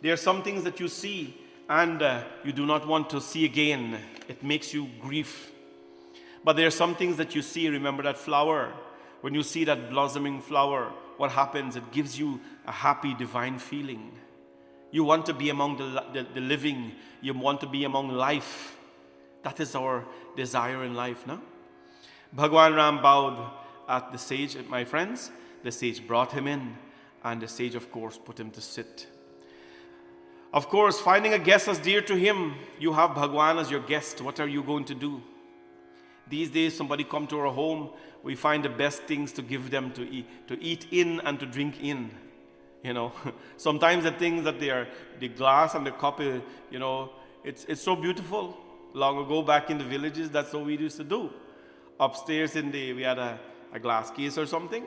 There are some things that you see and you do not want to see again. It makes you grief. But there are some things that you see. Remember that flower. When you see that blossoming flower, what happens? It gives you a happy, divine feeling. You want to be among the living. You want to be among life. That is our desire in life, no? Bhagwan Ram bowed at the sage, my friends. The sage brought him in, and the sage, of course, put him to sit. Of course, finding a guest as dear to him, you have Bhagwan as your guest. What are you going to do? These days, somebody come to our home, we find the best things to give them to eat in and to drink in. You know, sometimes the things that the glass and the cup, you know, it's so beautiful. Long ago, back in the villages, that's what we used to do. Upstairs we had a glass case or something.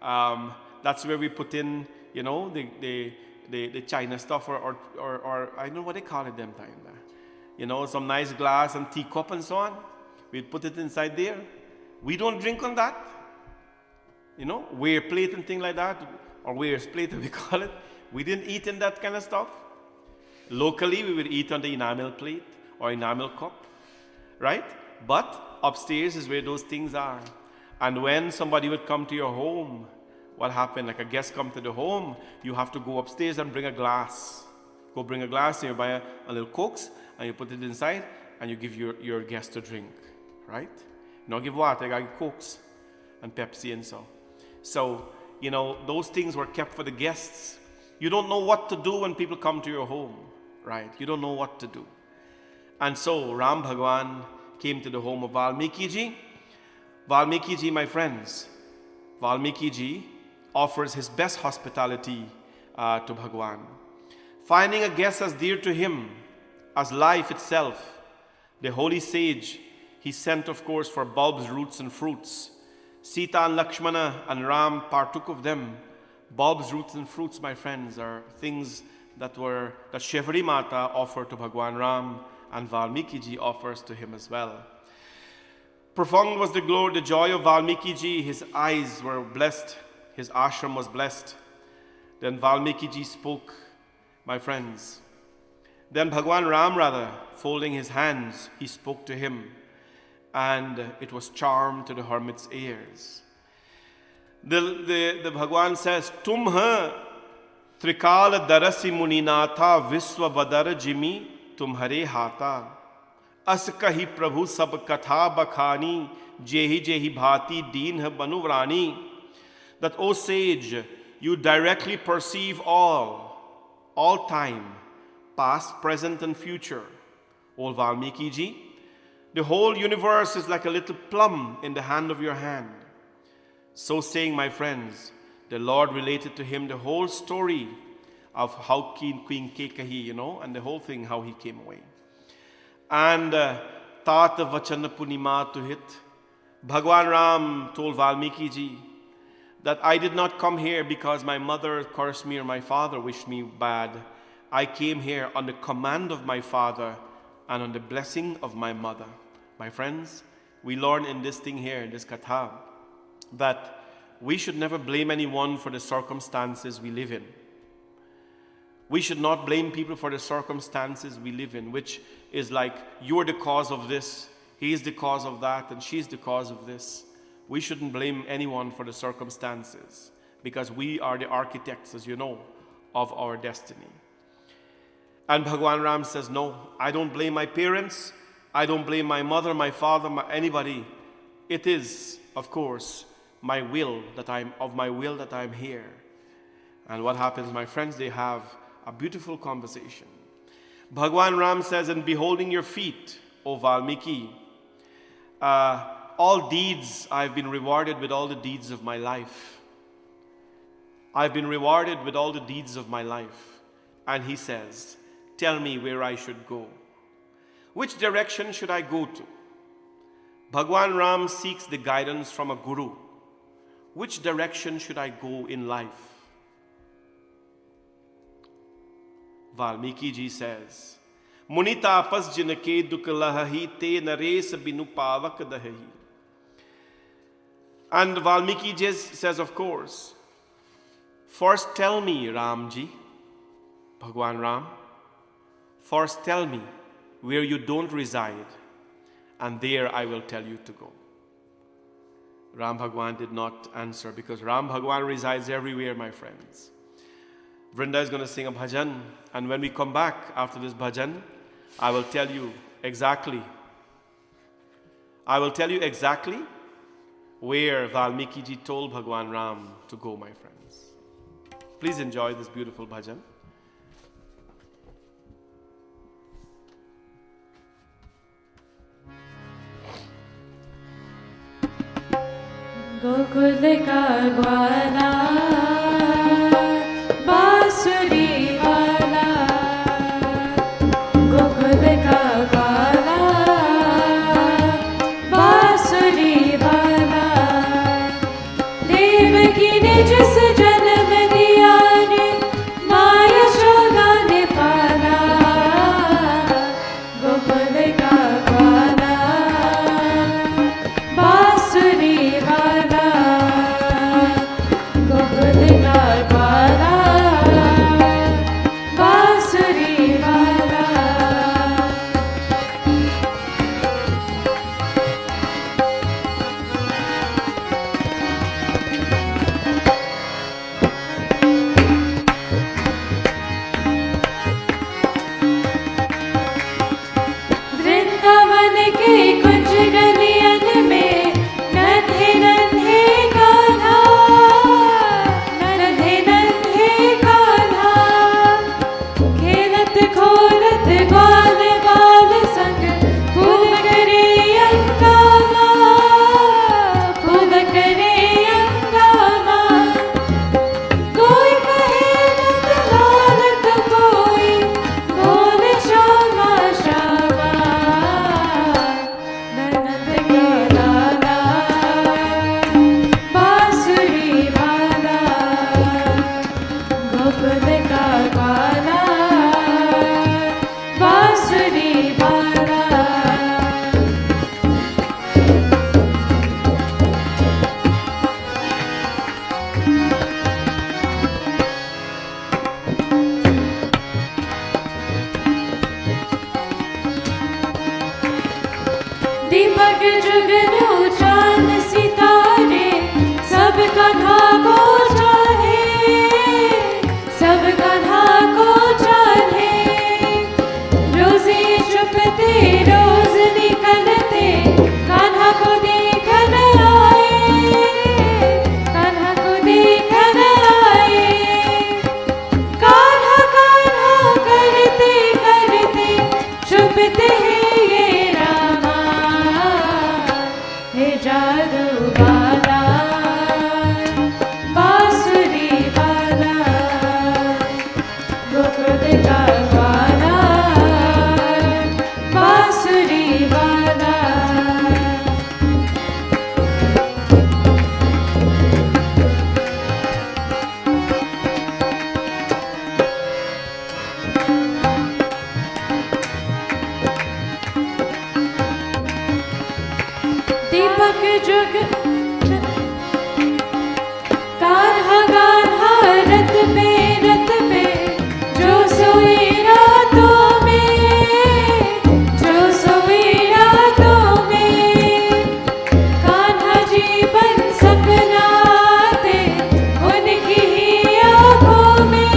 That's where we put in, you know, the China stuff or I don't know what they call it them time. You know, some nice glass and teacup and so on. We'd put it inside there. We don't drink on that. You know, ware plate and thing like that, or ware's plate we call it. We didn't eat in that kind of stuff. Locally, we would eat on the enamel plate or enamel cup, right? But upstairs is where those things are. And when somebody would come to your home, what happened? Like a guest come to the home, you have to go upstairs and bring a glass. Go bring a glass and you buy a little Cokes and you put it inside and you give your guest a drink, right? Not give water, you give Cokes and Pepsi and so. So, you know, those things were kept for the guests. You don't know what to do when people come to your home, right? You don't know what to do. And so Ram Bhagwan came to the home of Valmiki Ji. Valmiki Ji, my friends, Valmiki Ji offers his best hospitality to Bhagwan. Finding a guest as dear to him as life itself, the holy sage, he sent, of course, for bulbs, roots, and fruits. Sita and Lakshmana and Ram partook of them. Bulbs, roots, and fruits, my friends, are things that Shivri Mata offered to Bhagwan Ram, and Valmiki Ji offers to him as well. Profound was the glory, the joy of Valmiki Ji. His eyes were blessed. His ashram was blessed. Then Valmiki Ji spoke, my friends. Then Bhagwan Ram, folding his hands, he spoke to him. And it was charm to the hermit's ears. The Bhagwan says, Tumha Trikal Darasi Muninatha Viswa Badar Jimi Tumhare Hata As Kahi Prabhu Sab Katha Bakhani Jehi Jehi Bhati Deen Banuvrani. That, O sage, you directly perceive all time, past, present, and future. O Valmiki Ji, the whole universe is like a little plum in the hand of your hand. So saying, my friends, the Lord related to him the whole story of how Queen Kekahi, you know, and the whole thing, how he came away. And Tat Vachana Punima to hit, Bhagwan Ram told Valmiki Ji that I did not come here because my mother cursed me or my father wished me bad. I came here on the command of my father and on the blessing of my mother. My friends, we learn in this thing here, in this katha, that we should never blame anyone for the circumstances we live in. We should not blame people for the circumstances we live in, which is like, you're the cause of this, he's the cause of that, and she's the cause of this. We shouldn't blame anyone for the circumstances, because we are the architects, as you know, of our destiny. And Bhagwan Ram says, no, I don't blame my parents, I don't blame my mother, my father, anybody. It is, of course, my will that I'm here. And what happens, my friends, they have a beautiful conversation. Bhagwan Ram says, in beholding your feet, O Valmiki, all deeds, I've been rewarded with all the deeds of my life. I've been rewarded with all the deeds of my life. And he says, tell me where I should go. Which direction should I go to? Bhagwan Ram seeks the guidance from a guru. Which direction should I go in life? Valmiki Ji says, Munita pas jinake duk lahahi te nares binu pavak dahahi. And Valmiki Ji says, of course, first tell me, Ramji, Bhagwan Ram, first tell me where you don't reside, and there I will tell you to go. Ram Bhagwan did not answer, because Ram Bhagwan resides everywhere, my friends. Vrinda is going to sing a bhajan, and when we come back after this bhajan, I will tell you exactly where Valmiki Ji told Bhagwan Ram to go, my friends. Please enjoy this beautiful bhajan. Gokul का ग्वाला बांसुरी वाला, गोकुल का ग्वाला बांसुरी वाला, देवकी ने जिस जन्म दिया रे माँ यशोदा ने पाला, गोकुल का ग्वाला बांसुरी वाला, गोकुल दीपक जुगनू चांद सितारे सबका धागो चाहे, सबका धागो चाहे। रोजे चुपते रोज निकलते कान्हा को देखन आए, कान्हा को देखन आए। कान्हा कान्हा करते करते चुपते हैं ये रामा, हे जादू वाला बांसुरी वाला गोकुल का वाला बांसुरी वाला। दीपक जुग कान्हा कान्हा रथ पे जो सोए रातों में, जो सोए रातों में। कान्हा जी बन सपना आते उनकी ही आँखों में,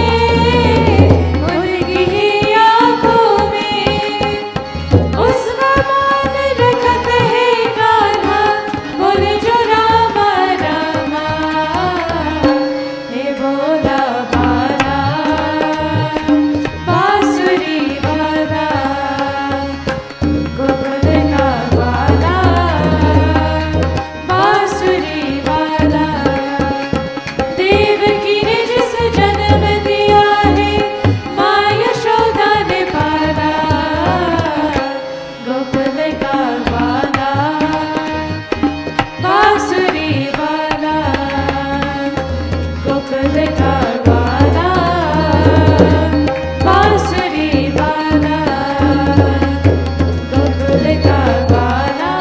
उनकी ही आँखों में। उसका मान रखत है कान्हा बोल जो रामा रामा, हे भोला भाला बांसुरी वाला गोकुल का वाला बांसुरी वाला। देवकी ने जिस जन्म दिया है माँ यशोदा ने पाला, गोकुल का वाला बांसुरी वाला गोकुल का वाला बांसुरी वाला गोकुल का वाला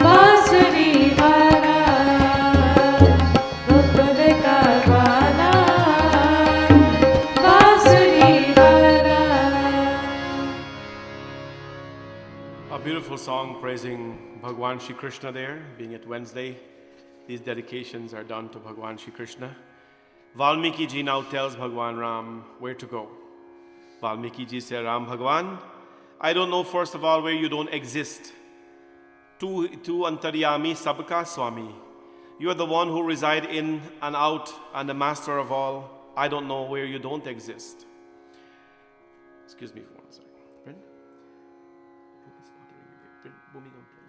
बांसुरी वाला गोकुल का वाला बांसुरी वाला। A beautiful song praising Bhagwan Shri Krishna there, being it Wednesday. These dedications are done to Bhagwan Shri Krishna. Valmiki ji now tells Bhagwan Ram where to go. Valmiki ji said, Ram Bhagwan, I don't know first of all where you don't exist. Tu antaryami sabka swami. You are the one who reside in and out and the master of all. I don't know where you don't exist. Excuse me for 1 second. Brent? Bhumi, you go upstairs.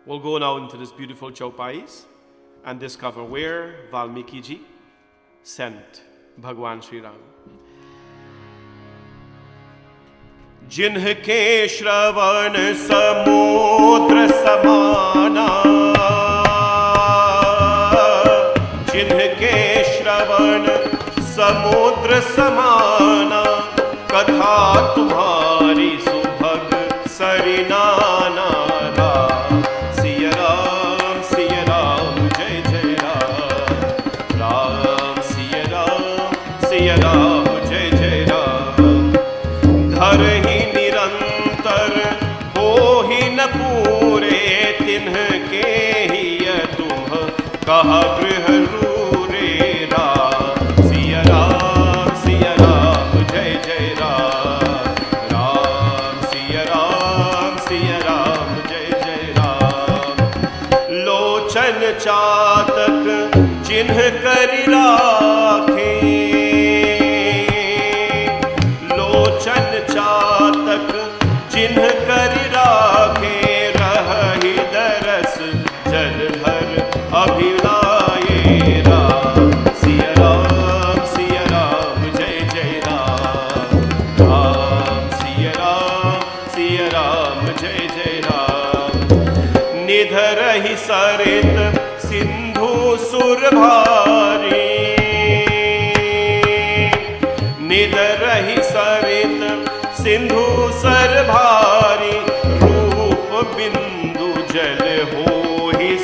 We'll go now into this beautiful chaupais and discover where Valmiki ji sent Bhagwan Shri Ram. जिन्हके श्रवण समुद्र समाना, जिन्हके श्रवण समुद्र समाना, कथा तुम्हारी सुभग सरिनाना। सिया राम जय जय राम, राम सिया राम जय जय राम। धर ही निरंतर हो ही न पूरे, तिन्हके ही तुम कहा गृह रूरे। राम सिया राम जय जय राम, राम सिया राम जय जय राम। लोचन चातक चिन्ह कर राखे, लोचन चातक चिन्ह कर राखे। रही दरस जल भर अभिलाए। राम सिया राम जय जय राम, राम सिया राम जय जय राम। निधर ही सरित सिंधु सुर भारी, निधर ही सरित सिंधु सर भारी। रूप बिंदु जल हो ही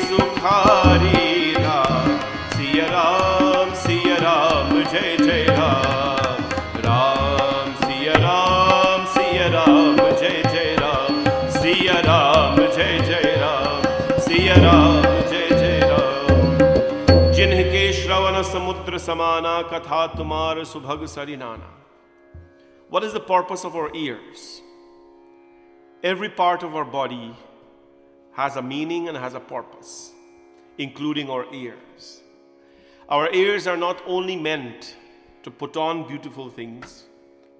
samudra samana katha tumar subhag sarinana. What is the purpose of our ears? Every part of our body has a meaning and has a purpose, including our ears. Our ears are not only meant to put on beautiful things.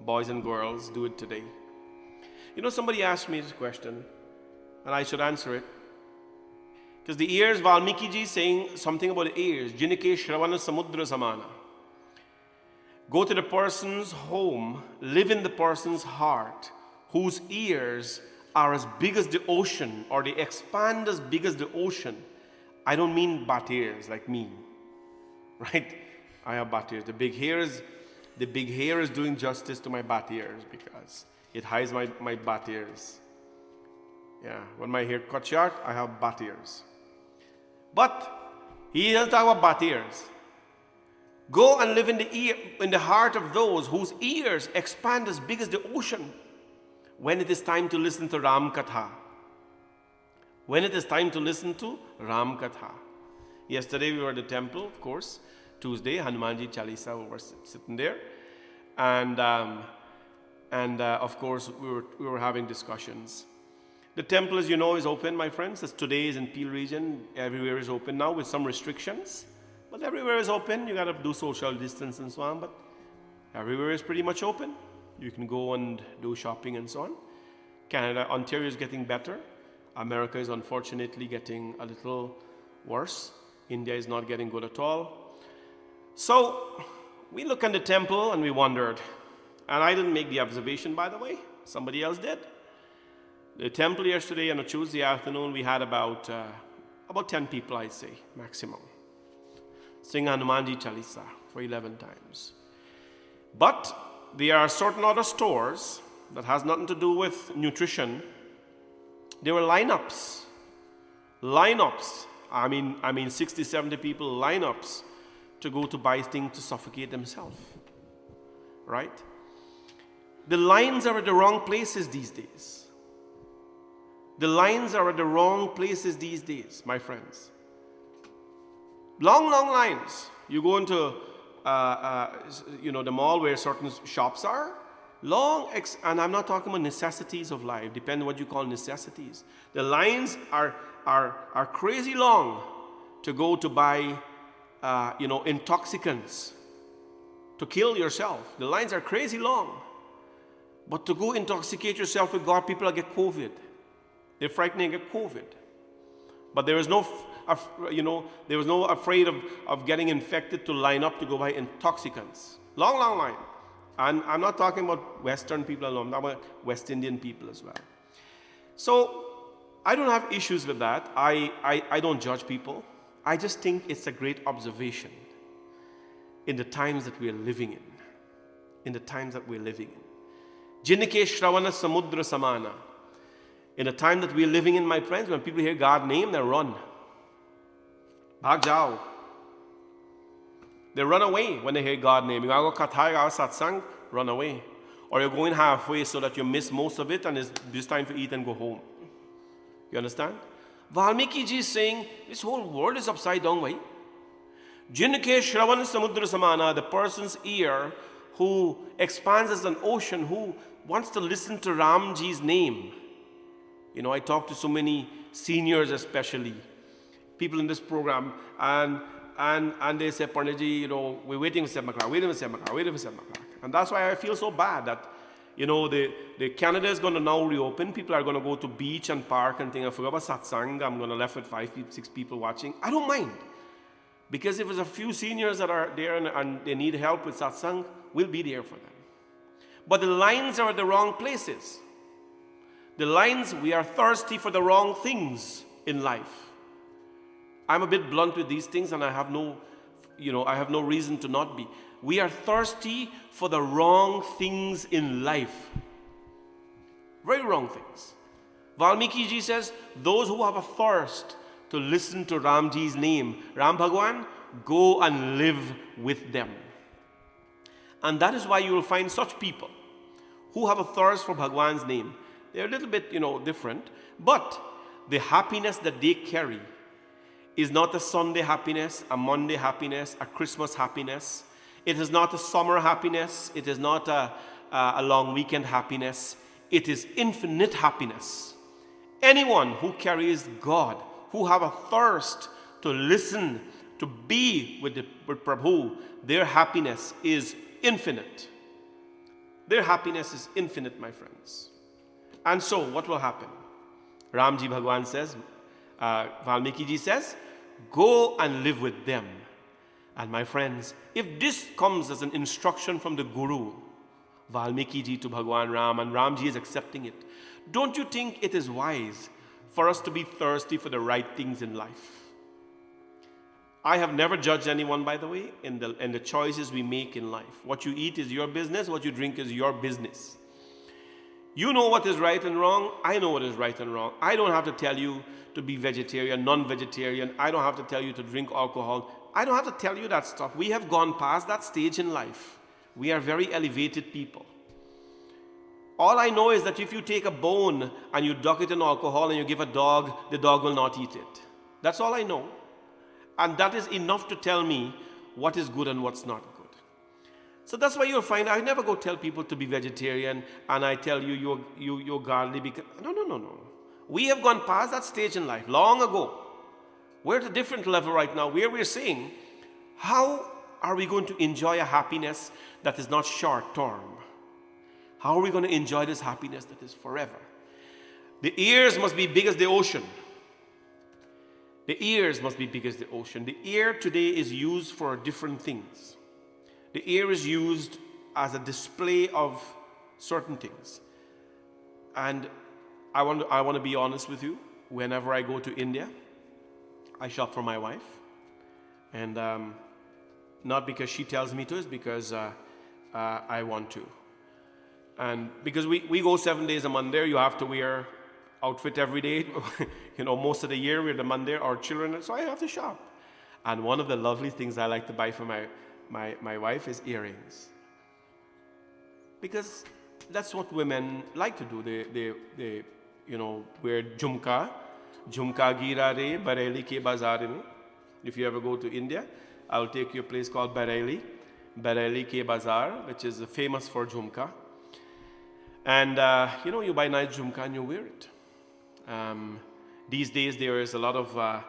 Boys and girls do it today. You know, somebody asked me this question, and I should answer it. Because the ears, Valmiki ji is saying something about the ears. Jinike Shravana Samudra Samana. Go to the person's home, live in the person's heart, whose ears are as big as the ocean, or they expand as big as the ocean. I don't mean bat ears like me, right? I have bat ears. The big hair is doing justice to my bat ears because it hides my bat ears. Yeah, when my hair cut short, I have bat ears. But he doesn't talk about bat ears. Go and live in the heart of those whose ears expand as big as the ocean. When it is time to listen to Ram Katha. When it is time to listen to Ram Katha. Yesterday we were at the temple, of course. Tuesday, Hanumanji Chalisa, we were sitting there. And of course, we were having discussions. The temple, as you know, is open, my friends. As today is in Peel region, everywhere is open now with some restrictions. But everywhere is open. You got to do social distance and so on. But everywhere is pretty much open. You can go and do shopping and so on. Canada, Ontario is getting better. America is unfortunately getting a little worse. India is not getting good at all. So we look at the temple and we wondered. And I didn't make the observation, by the way. Somebody else did. The temple yesterday on a Tuesday afternoon, we had about 10 people, I'd say, maximum. Sing Hanumanji Chalisa for 11 times. But there are certain other stores that has nothing to do with nutrition. There were lineups. I mean 60, 70 people lineups to go to buy things to suffocate themselves. Right? The lines are at the wrong places these days. The lines are at the wrong places these days, my friends. Long lines. You go into the mall where certain shops are. And I'm not talking about necessities of life, depending on what you call necessities. The lines are crazy long to go to buy, intoxicants to kill yourself. The lines are crazy long. But to go intoxicate yourself with God, people will get COVID. They're frightening to get COVID. But there was no afraid of getting infected to line up to go buy intoxicants. Long line. And I'm not talking about Western people alone, I'm talking about West Indian people as well. So I don't have issues with that. I don't judge people. I just think it's a great observation in the times that we're living in. In the times that we're living in. Jinike Shravana Samudra Samana. In the time that we're living in, my friends, when people hear God's name, they run. Bhag jao. They run away when they hear God's name. You go katha, you go satsang, run away. Or you're going halfway so that you miss most of it and it's just time to eat and go home. You understand? Valmiki ji is saying, this whole world is upside down, right? Jinike Shravan Samudra Samana, the person's ear who expands as an ocean, who wants to listen to Ramji's name. You know, I talk to so many seniors especially, people in this program, and they say, Panditji, we're waiting for 7 o'clock. And that's why I feel so bad that, the Canada is going to now reopen. People are going to go to beach and park and think, I forgot about Satsangh, I'm going to left with 5, 6 people watching. I don't mind. Because if there's a few seniors that are there and they need help with Satsangh, we'll be there for them. But the lines are at the wrong places. The lines, we are thirsty for the wrong things in life. I'm a bit blunt with these things and I have no reason to not be. We are thirsty for the wrong things in life. Very wrong things. Valmiki ji says, those who have a thirst to listen to Ramji's name, Ram Bhagwan, go and live with them. And that is why you will find such people who have a thirst for Bhagwan's name. They're a little bit, different, but the happiness that they carry is not a Sunday happiness, a Monday happiness, a Christmas happiness. It is not a summer happiness. It is not a long weekend happiness. It is infinite happiness. Anyone who carries God, who have a thirst to listen, to be with Prabhu, their happiness is infinite. Their happiness is infinite, my friends. And so, what will happen? Ramji Bhagwan says, Valmiki ji says, go and live with them. And my friends, if this comes as an instruction from the Guru, Valmiki ji to Bhagwan Ram, and Ramji is accepting it, don't you think it is wise for us to be thirsty for the right things in life? I have never judged anyone, by the way, in the choices we make in life. What you eat is your business. What you drink is your business. You know what is right and wrong. I know what is right and wrong. I don't have to tell you to be vegetarian, non-vegetarian. I don't have to tell you to drink alcohol. I don't have to tell you that stuff. We have gone past that stage in life. We are very elevated people. All I know is that if you take a bone and you dunk it in alcohol and you give a dog, the dog will not eat it. That's all I know. And that is enough to tell me what is good and what's not good. So that's why you'll find I never go tell people to be vegetarian and I tell you you're godly because no. We have gone past that stage in life long ago. We're at a different level right now where we're saying, how are we going to enjoy a happiness that is not short term? How are we going to enjoy this happiness that is forever? The ears must be big as the ocean. The ears must be big as the ocean. The ear today is used for different things. The ear is used as a display of certain things. And I want to be honest with you. Whenever I go to India, I shop for my wife. And not because she tells me to, it's because I want to. And because we go 7 days a month there, you have to wear outfit every day. Most of the year we're the Monday, our children, so I have to shop. And one of the lovely things I like to buy for my wife is earrings. Because that's what women like to do. They wear jhumka gira re Bareilly ke bazaar mein. If you ever go to India, I'll take you a place called Bareilly ke bazaar, which is famous for jhumka. And you buy nice jhumka and you wear it. These days there is a lot of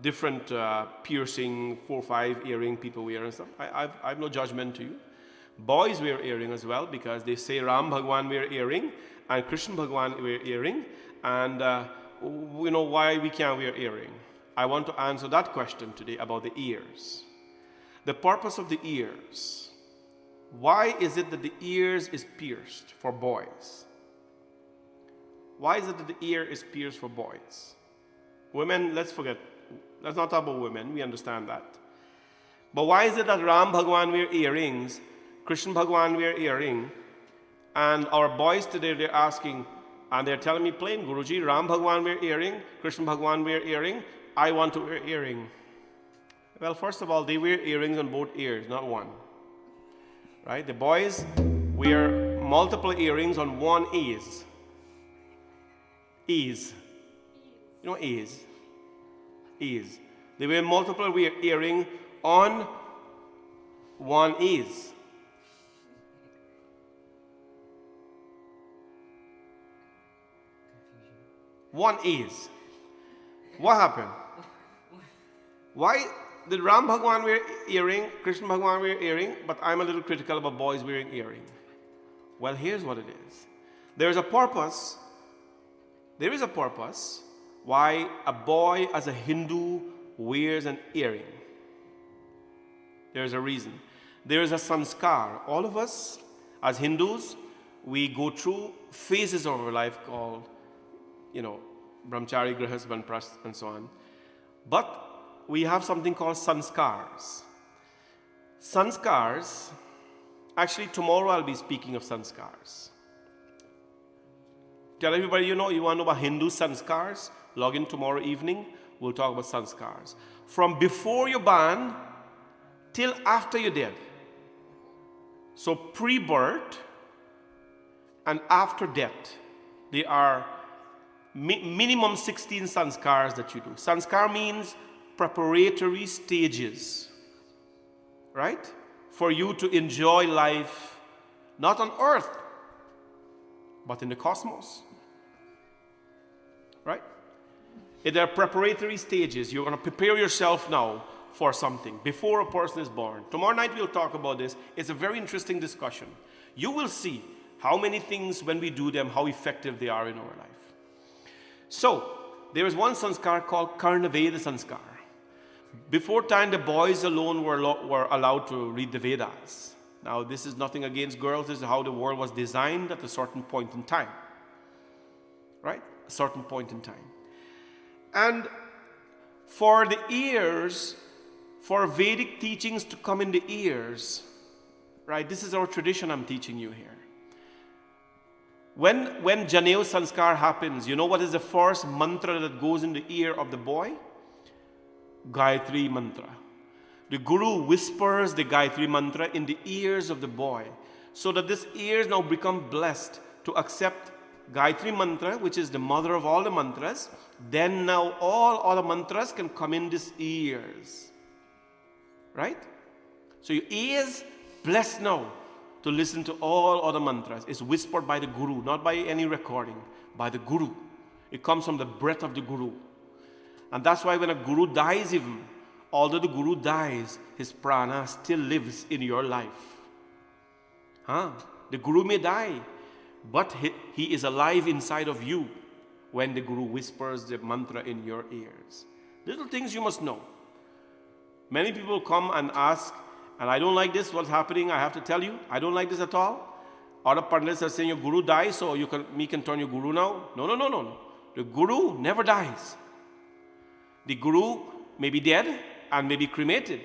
different piercing 4-5 earring people wear and stuff. I have no judgment to you. Boys wear earring as well because they say Ram Bhagwan wear earring and Krishna Bhagwan wear earring, and why we can't wear earring. I want to answer that question today about the ears. The purpose of the ears. Why is it that the ears is pierced for boys? Why is it that the ear is pierced for boys? Women, let's not talk about women, we understand that. But why is it that Ram Bhagwan wear earrings, Krishna Bhagwan wear earring, and our boys today they're asking, and they're telling me plain, Guruji, Ram Bhagwan wear earring, Krishna Bhagwan wear earring, I want to wear earring. Well, first of all, they wear earrings on both ears, not one. Right? The boys wear multiple earrings on one ears. Ears. You know ears? Ears. They wear multiple earring on one ears. One ears. What happened? Why did Ram Bhagwan wear earring, Krishna Bhagwan wear earring, but I'm a little critical about boys wearing earring? Well, here's what it is. There is a purpose why a boy as a Hindu wears an earring. There's a reason. There is a sanskar. All of us as Hindus, we go through phases of our life called, brahmachari, grihas, vanprast, and so on. But we have something called sanskars. Sanskars, actually tomorrow I'll be speaking of sanskars. Tell everybody you want to know about Hindu sanskars, log in tomorrow evening, we'll talk about sanskars. From before you're born till after you're dead. So pre-birth and after death, there are minimum 16 sanskars that you do. Sanskar means preparatory stages, right? For you to enjoy life, not on earth, but in the cosmos, right? There are preparatory stages. You're going to prepare yourself now for something before a person is born. Tomorrow night we'll talk about this. It's a very interesting discussion. You will see how many things, when we do them, how effective they are in our life. So, there is one sanskar called Karnaveda sanskar. Before time, the boys alone were allowed to read the Vedas. Now, this is nothing against girls. This is how the world was designed at a certain point in time. Right? A certain point in time. And for the ears, for Vedic teachings to come in the ears, right? This is our tradition I'm teaching you here. When Janeu Sanskar happens, you know what is the first mantra that goes in the ear of the boy? Gayatri mantra. The Guru whispers the Gayatri mantra in the ears of the boy, so that this ears now become blessed to accept Gayatri mantra, which is the mother of all the mantras. Then now all other mantras can come in these ears. Right? So your ears blessed now to listen to all other mantras. It's whispered by the Guru, not by any recording, by the Guru. It comes from the breath of the Guru. And that's why when a Guru dies even, although the Guru dies, his prana still lives in your life. The Guru may die, but he is alive inside of you when the Guru whispers the mantra in your ears. Little things you must know. Many people come and ask, and I don't like this, what's happening, I have to tell you, I don't like this at all. Other pundits are saying your Guru dies, so me can turn your Guru now. No. The Guru never dies. The Guru may be dead and may be cremated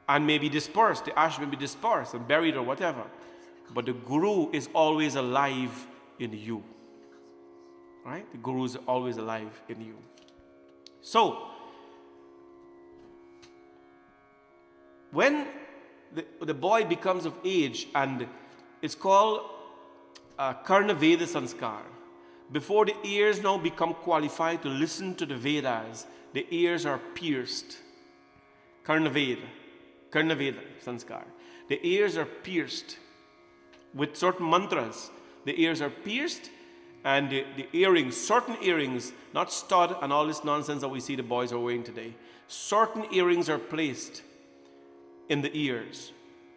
and may be dispersed. The ash may be dispersed and buried or whatever. But the Guru is always alive in you. Right? The Guru is always alive in you. So, when the boy becomes of age, and it's called Karnaveda Sanskar, before the ears now become qualified to listen to the Vedas, the ears are pierced. Karnaveda Sanskar. The ears are pierced with certain mantras. The ears are pierced, and the earrings, certain earrings, not stud and all this nonsense that we see the boys are wearing today. Certain earrings are placed in the ears,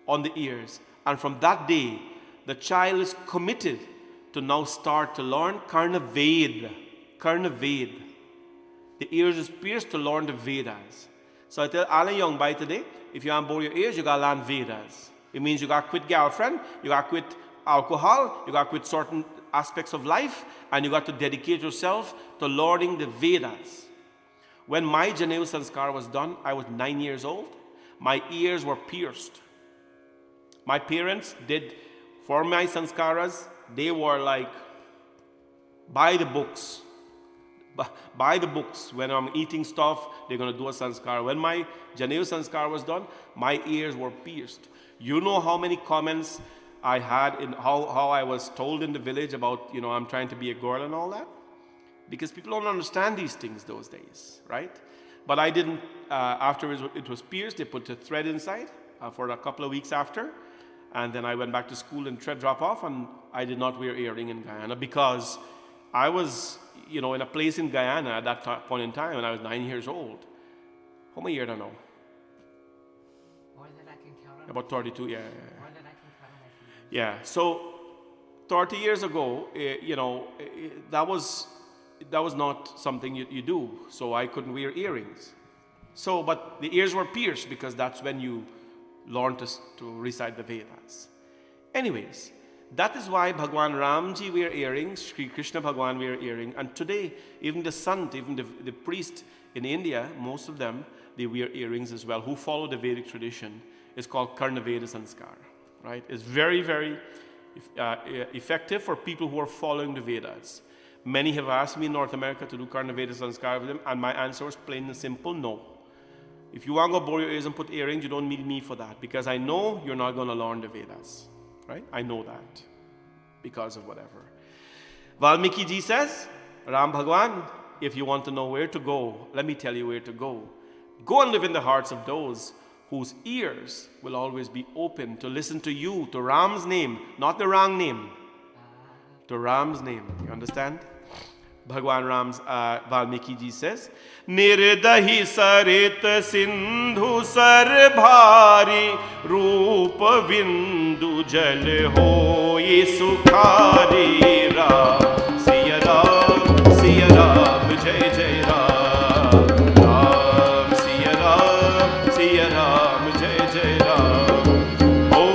on the ears. And from that day, the child is committed to now start to learn Karnaveda. The ears is pierced to learn the Vedas. So I tell all young boy today, if you want to bore your ears, you got to learn Vedas. It means you got to quit girlfriend, you got to quit alcohol, you got to quit certain aspects of life, and you got to dedicate yourself to learning the Vedas. When my Janeu Sanskar was done, I was 9 years old. My ears were pierced. My parents did, for my sanskaras, they were like, buy the books. Buy the books. When I'm eating stuff, they're going to do a sanskar. When my Janeu Sanskar was done, my ears were pierced. You know how many comments I had in how I was told in the village about, I'm trying to be a girl and all that? Because people don't understand these things those days, right? But I didn't, after it was pierced, they put a thread inside for a couple of weeks after. And then I went back to school and thread drop off, and I did not wear earring in Guyana because I was, in a place in Guyana at that point in time when I was 9 years old. How many years I know? More than I can count on. About 32, yeah. More than I can count on. Yeah, so 30 years ago, that was not something you do. So I couldn't wear earrings. So, but the ears were pierced because that's when you learn to recite the Vedas. Anyways, that is why Bhagwan Ramji wear earrings, Sri Krishna Bhagwan wear earring, and today even the Sant, even the priest in India, most of them, they wear earrings as well, who follow the Vedic tradition. It's called Karnaveda Sanskar, right? It's very, very effective for people who are following the Vedas. Many have asked me in North America to do Karnaveda Sanskar with them, and my answer was plain and simple, no. If you want to go bore your ears and put earrings, you don't need me for that, because I know you're not going to learn the Vedas, right? I know that because of whatever. Valmiki ji says, Ram Bhagwan, if you want to know where to go, let me tell you where to go. Go and live in the hearts of those whose ears will always be open to listen to you, to Ram's name, not the wrong name, to Ram's name. You understand? Bhagwan Ram's Valmiki ji says, Nirdahi sarit sindhu sar bhari roop vindu jal hoye sukhari Ram Siya Ram Jai Jai Ram Ram Siya Ram Jai Jai Ram Oh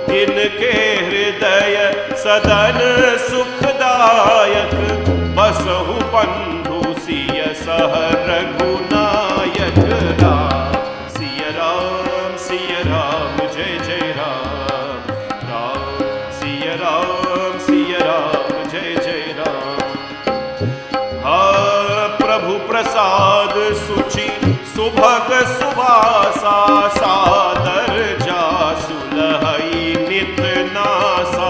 Jinke hridaya sadan सुखदायक बसहु बंधु सिय सह रघुनायक राम सिय राम जय जय राम राम सिय राम जय जय राम हा प्रभु प्रसाद सुचि सुभग सुवासा सादर जासु लहई नित नासा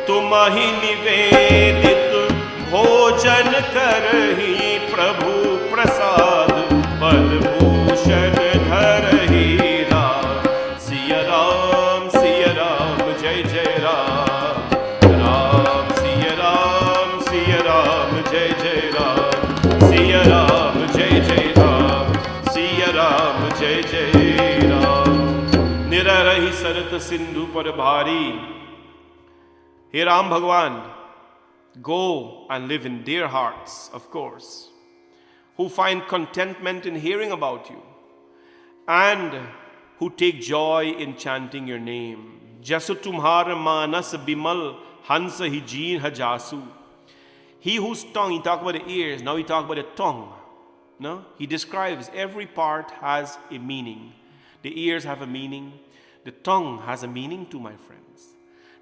तुम्हि निवेदित भोजन करहि प्रभु प्रसाद पद भूषण धरहि राम सिय राम जय जय राम राम सिय राम जय जय राम सिय राम जय जय राम सिय राम जय जय राम निररहि सरत सिंधु पर भारी. Hey Ram Bhagwan, go and live in their hearts, of course, who find contentment in hearing about you and who take joy in chanting your name. Jasu tumhara manas bimal hansa hi jeen hajasu. He whose tongue, he talked about the ears, now he talked about the tongue. No? He describes every part has a meaning. The ears have a meaning. The tongue has a meaning too, my friends.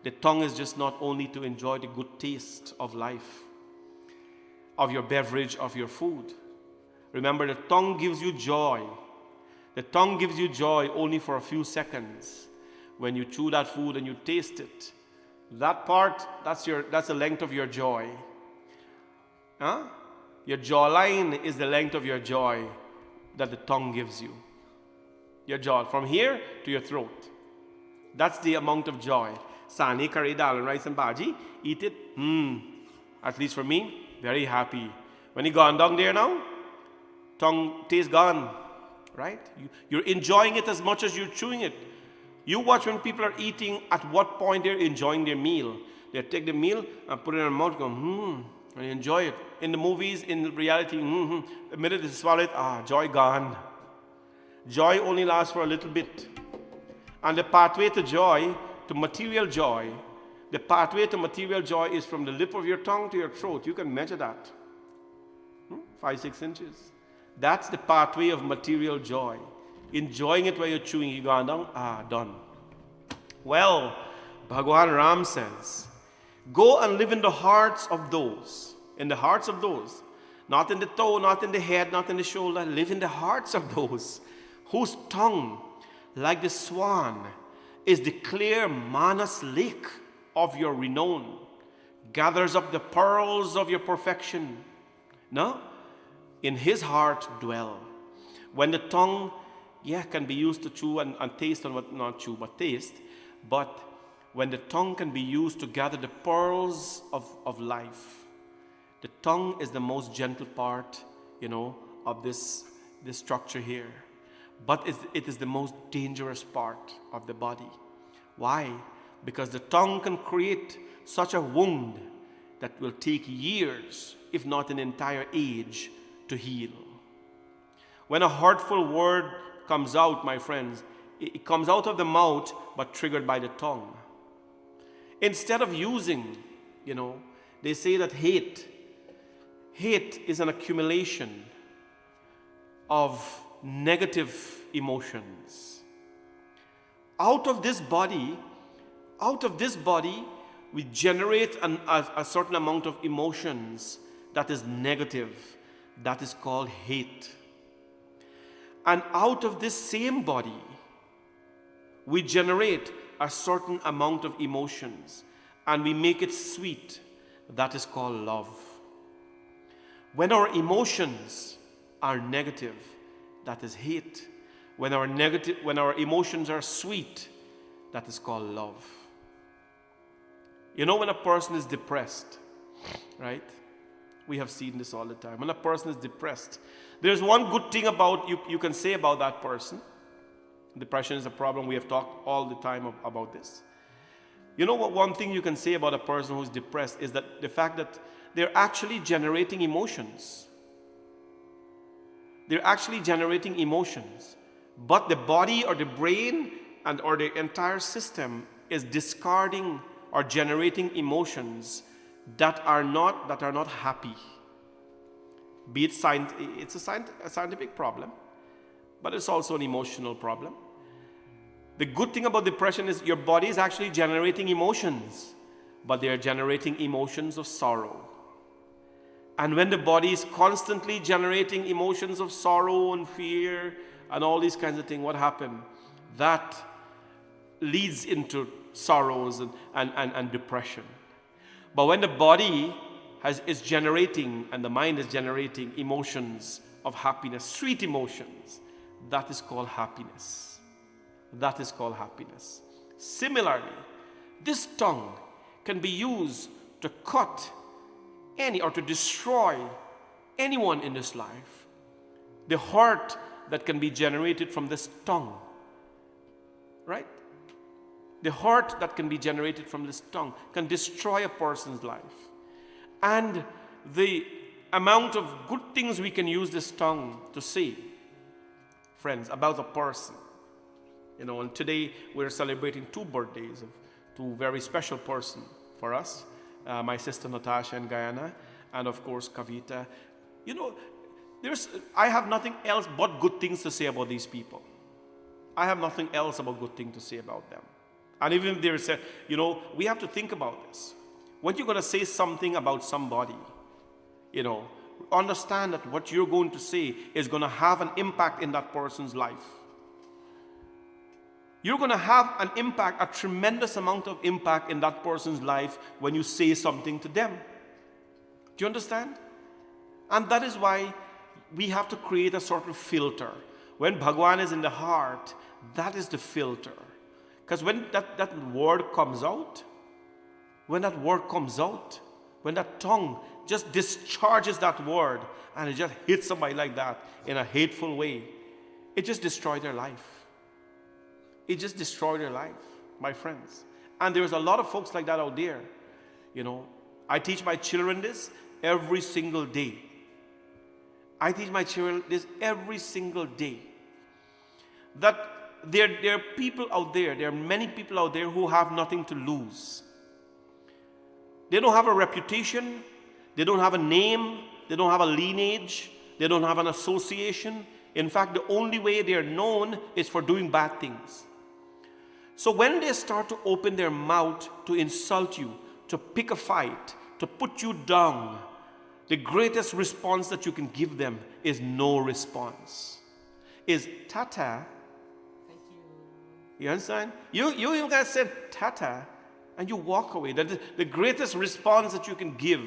The tongue is just not only to enjoy the good taste of life, of your beverage, of your food. Remember, the tongue gives you joy. The tongue gives you joy only for a few seconds. When you chew that food and you taste it, that part, that's the length of your joy. Huh? Your jawline is the length of your joy that the tongue gives you. Your jaw, from here to your throat. That's the amount of joy. Sani, curry, dal, and rice and bhaji, eat it. At least for me, very happy. When you gone down there now, tongue taste gone, right? You're enjoying it as much as you're chewing it. You watch when people are eating, at what point they're enjoying their meal. They take the meal and put it in their mouth, go, and enjoy it. In the movies, in reality, the minute they swallow it, joy gone. Joy only lasts for a little bit. And the pathway to joy, to material joy, the pathway to material joy is from the lip of your tongue to your throat. You can measure that. 5-6 inches. That's the pathway of material joy. Enjoying it while you're chewing, you go down, done. Well, Bhagwan Ram says, go and live in the hearts of those. In the hearts of those. Not in the toe, not in the head, not in the shoulder. Live in the hearts of those whose tongue, like the swan, is the clear Manas lake of your renown, gathers up the pearls of your perfection. No? In his heart dwell. When the tongue, can be used to chew and taste, and what not chew, but taste. But when the tongue can be used to gather the pearls of life, the tongue is the most gentle part, of this structure here. But it is the most dangerous part of the body. Why? Because the tongue can create such a wound that will take years, if not an entire age, to heal. When a hurtful word comes out, my friends, it comes out of the mouth, but triggered by the tongue. Instead of using, they say that hate is an accumulation of negative emotions. Out of this body, we generate a certain amount of emotions that is negative. That is called hate. And out of this same body, we generate a certain amount of emotions and we make it sweet. That is called love. When our emotions are negative, that is hate. When our emotions are sweet, that is called love. You know, when a person is depressed, right? We have seen this all the time. When a person is depressed, there's one good thing about you can say about that person. Depression is a problem. We have talked all the time about this. You know what? One thing you can say about a person who's depressed is that the fact that they're actually generating emotions. They're actually generating emotions. But the body or the brain or the entire system is discarding or generating emotions that are not happy. Be it it's a scientific problem, but it's also an emotional problem. The good thing about depression is your body is actually generating emotions, but they are generating emotions of sorrow. And when the body is constantly generating emotions of sorrow and fear and all these kinds of things, what happens? That leads into sorrows and depression. But when the body is generating and the mind is generating emotions of happiness, sweet emotions, that is called happiness. That is called happiness. Similarly, this tongue can be used to cut or to destroy anyone in this life. The hurt that can be generated from this tongue, right? The hurt that can be generated from this tongue can destroy a person's life. And the amount of good things we can use this tongue to say, friends, about a person. You know, and today we're celebrating 2 birthdays of 2 very special persons for us. My sister Natasha in Guyana, and of course Kavita. You know, I have nothing else but good things to say about these people. I have nothing else about good things to say about them. And even if there is we have to think about this. When you're going to say something about somebody, understand that what you're going to say is going to have an impact in that person's life. You're going to have an impact, a tremendous amount of impact in that person's life when you say something to them. Do you understand? And that is why we have to create a sort of filter. When Bhagwan is in the heart, that is the filter. Because when that word comes out, when that tongue just discharges that word and it just hits somebody like that in a hateful way, it just destroys their life. It just destroyed their life, my friends. And there's a lot of folks like that out there. I teach my children this every single day. I teach my children this every single day. That there are people out there, there are many people out there who have nothing to lose. They don't have a reputation, they don't have a name, they don't have a lineage, they don't have an association. In fact, the only way they are known is for doing bad things. So when they start to open their mouth to insult you, to pick a fight, to put you down, the greatest response that you can give them is no response. Is tata. Thank you. You understand? You guys said tata and you walk away. That is the greatest response that you can give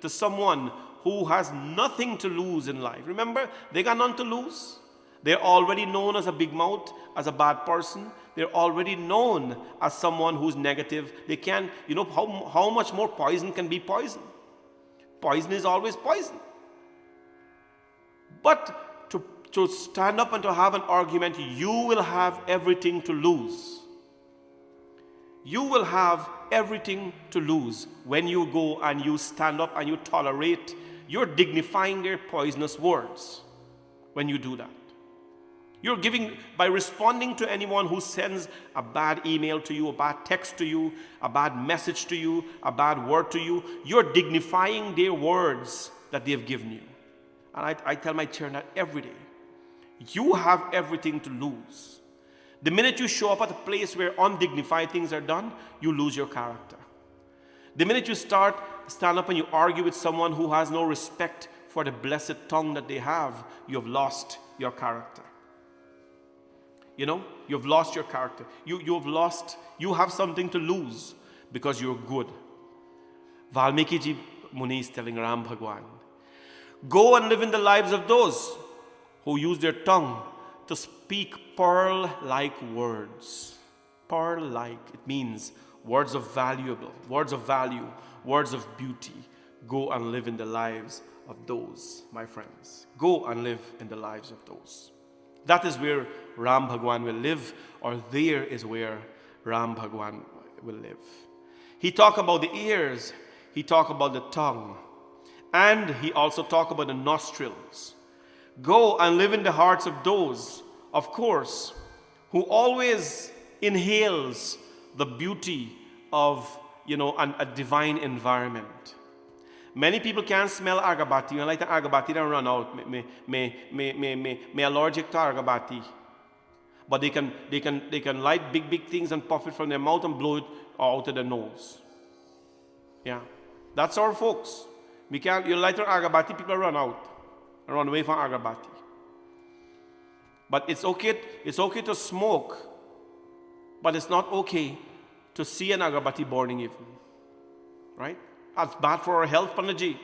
to someone who has nothing to lose in life. Remember, they got nothing to lose. They're already known as a big mouth, as a bad person. They're already known as someone who's negative. They can't, how much more poison can be poison? Poison is always poison. But to stand up and to have an argument, you will have everything to lose. You will have everything to lose when you go and you stand up and you tolerate. You're dignifying their poisonous words when you do that. You're giving, by responding to anyone who sends a bad email to you, a bad text to you, a bad message to you, a bad word to you, you're dignifying their words that they've given you. And I tell my children that every day. You have everything to lose. The minute you show up at a place where undignified things are done, you lose your character. The minute you stand up and you argue with someone who has no respect for the blessed tongue that they have, you have lost your character. You know, you've lost your character. You have something to lose because you're good. Valmiki ji Muni is telling Ram Bhagwan, go and live in the lives of those who use their tongue to speak pearl-like words. Pearl-like, it means words of value, words of beauty. Go and live in the lives of those, my friends. Go and live in the lives of those. That is where Ram Bhagwan will live, or there is where Ram Bhagwan will live. He talked about the ears, he talked about the tongue, and he also talked about the nostrils. Go and live in the hearts of those, of course, who always inhales the beauty of, a divine environment. Many people can't smell agabati. I like the agabati don't run out. Me allergic to agabati. But they can light big things and puff it from their mouth and blow it out of their nose. Yeah. That's our folks. You light our agabati, people run out. Run away from agabati. But it's okay to smoke, but it's not okay to see an agabati burning even. Right? That's bad for our health, Panaji.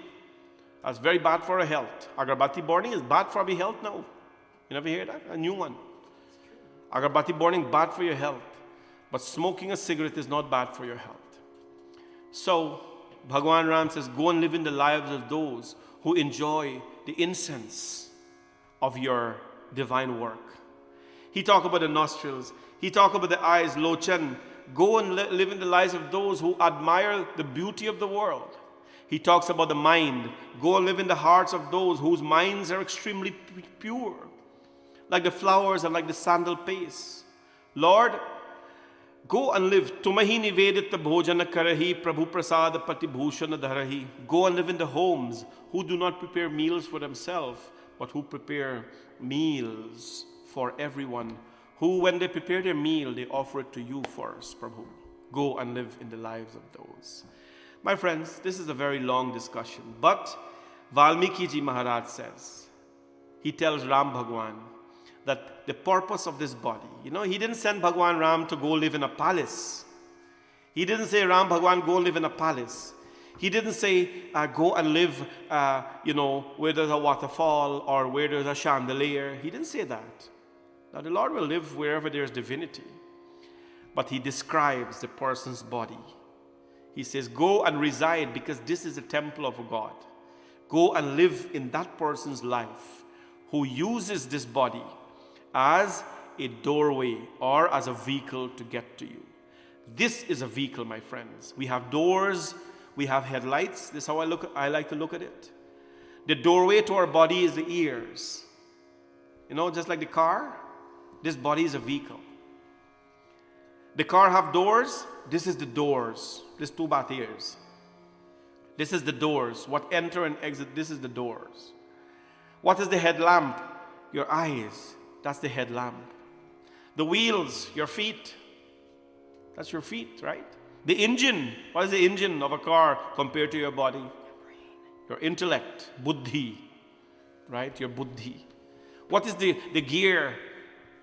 That's very bad for our health. Agarbati burning is bad for our health now. You never hear that? A new one. Agarbati burning, bad for your health. But smoking a cigarette is not bad for your health. So, Bhagwan Ram says, go and live in the lives of those who enjoy the incense of your divine work. He talked about the nostrils. He talked about the eyes, lochan. Go and live in the lives of those who admire the beauty of the world. He talks about the mind. Go and live in the hearts of those whose minds are extremely pure, like the flowers and like the sandal paste. Lord, go and live. Tumahi nivedit bhojana karahi prabhu prasad patibhushana dharahi. Go and live in the homes who do not prepare meals for themselves, but who prepare meals for everyone. Who, when they prepare their meal, they offer it to you first, Prabhu. Go and live in the lives of those. My friends, this is a very long discussion, but Valmiki ji Maharaj says, he tells Ram Bhagwan that the purpose of this body, he didn't send Bhagwan Ram to go live in a palace. He didn't say, Ram Bhagwan, go live in a palace. He didn't say, go and live, where there's a waterfall or where there's a chandelier. He didn't say that. Now, the Lord will live wherever there's divinity. But he describes the person's body. He says, go and reside because this is the temple of God. Go and live in that person's life who uses this body as a doorway or as a vehicle to get to you. This is a vehicle, my friends. We have doors, we have headlights. This is how I like to look at it. The doorway to our body is the ears. Just like the car. This body is a vehicle. The car have doors. This is the doors. There's two bat ears. This is the doors. What enter and exit, this is the doors. What is the headlamp? Your eyes. That's the headlamp. The wheels, your feet. That's your feet, right? The engine. What is the engine of a car compared to your body? Your intellect. Buddhi. Right? Your buddhi. What is the gear?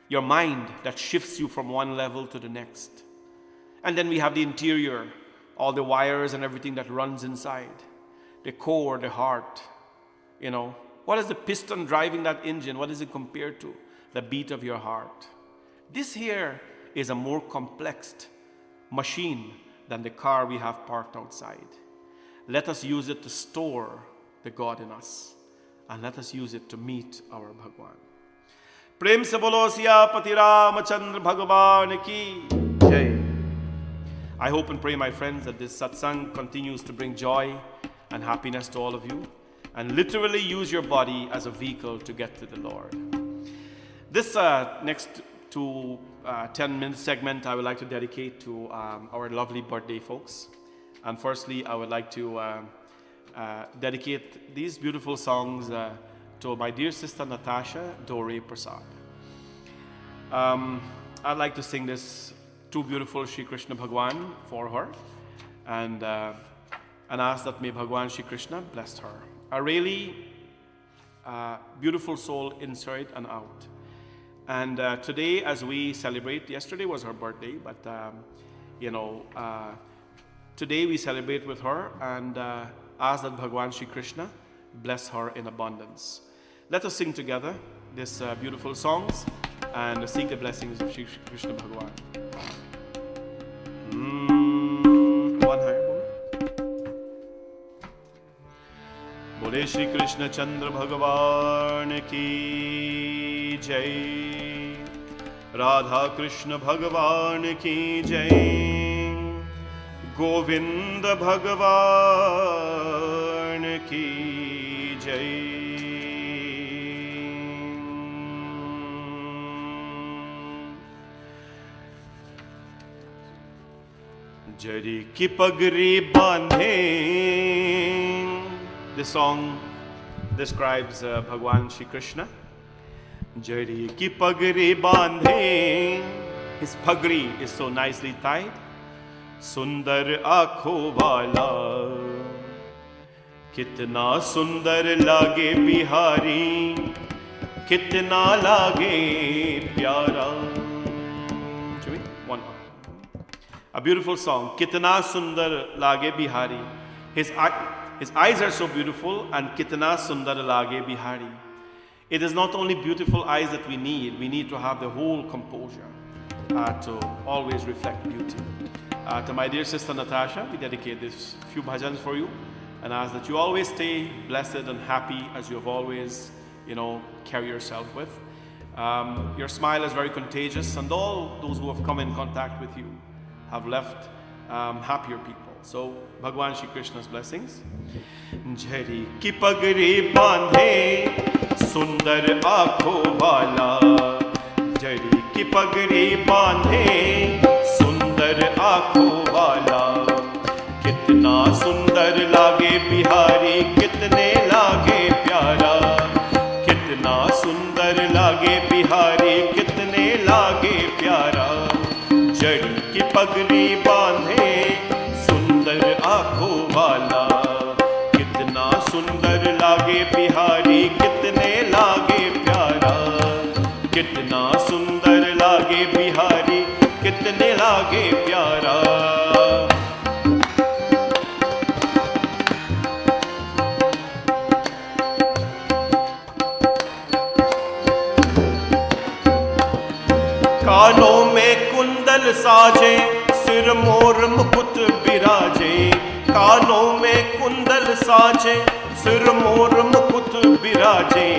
Your mind that shifts you from one level to the next. And then we have the interior, all the wires and everything that runs inside. The core, the heart. What is the piston driving that engine? What is it compared to? The beat of your heart. This here is a more complex machine than the car we have parked outside. Let us use it to store the God in us. And let us use it to meet our Bhagwan. Prem se bolo Siyapati Ramachandra Bhagavan ki jai. I hope and pray, my friends, that this satsang continues to bring joy and happiness to all of you, and literally use your body as a vehicle to get to the Lord. This next 10-minute segment I would like to dedicate to our lovely birthday folks. And firstly, I would like to dedicate these beautiful songs to my dear sister Natasha Dore Prasad. I'd like to sing this two beautiful Shri Krishna Bhagwan for her, and ask that may Bhagwan Shri Krishna bless her. A really beautiful soul inside and out. And today, as we celebrate, yesterday was her birthday, but today we celebrate with her and ask that Bhagwan Shri Krishna bless her in abundance. Let us sing together these beautiful songs and seek the blessings of Shri Krishna Bhagwan. One higher. बोले श्री कृष्ण चंद्र भगवान की जय, राधा कृष्ण भगवान की जय, गोविंद भगवान की जय। जरी की पगड़ी बांधे. This song describes Bhagwan Shri Krishna. Jari ki pagri bandhe. His pagri is so nicely tied. Sundar aankhon wala, kitna sundar lage bihari, kitna lage pyara. One more. A beautiful song. Kitna sundar lage bihari. His eyes are so beautiful, and kitna sundar lage bihari. It is not only beautiful eyes that we need to have the whole composure to always reflect beauty. To my dear sister Natasha, we dedicate this few bhajans for you and ask that you always stay blessed and happy as you have always, carry yourself with. Your smile is very contagious, and all those who have come in contact with you have left happier people. So, Bhagwan Shri Krishna's blessings. Jari ki pagri bandhe, sundar aankhon wala. Jari ki pagri bandhe, sundar aankhon wala. Kitna sundar lage bihari, kitne lage pyara. Kitna sundar lage bihari, kitne lage pyara. Jari ki pagri bandhe, aankhon wala. Kitna sundar lage bihari, kitne lage pyara. Kitna sundar lage bihari, kitne lage pyara. कानों में कुंडल साजे, सिर मोर मुकुट बिराजे. कानों में कुंडल साजे, सिर मोर मुकुट बिराजे.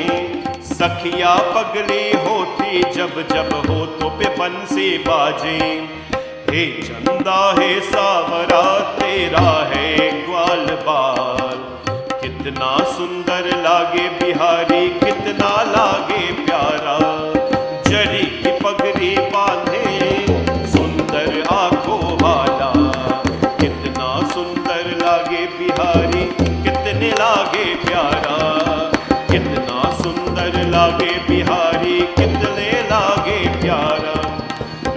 सखिया पगली होती जब जब हो तो पे बंसी बाजे. हे चंदा हे सावरा तेरा है ग्वाल बाल. कितना सुंदर लागे बिहारी, कितना लागे प्यारा. जरी की पगड़ी बांधे, सुंदर aankhon wala. कितना सुंदर लागे बिहारी, कितने लागे प्यारा. कितना सुंदर लागे बिहारी, कितने लागे प्यारा.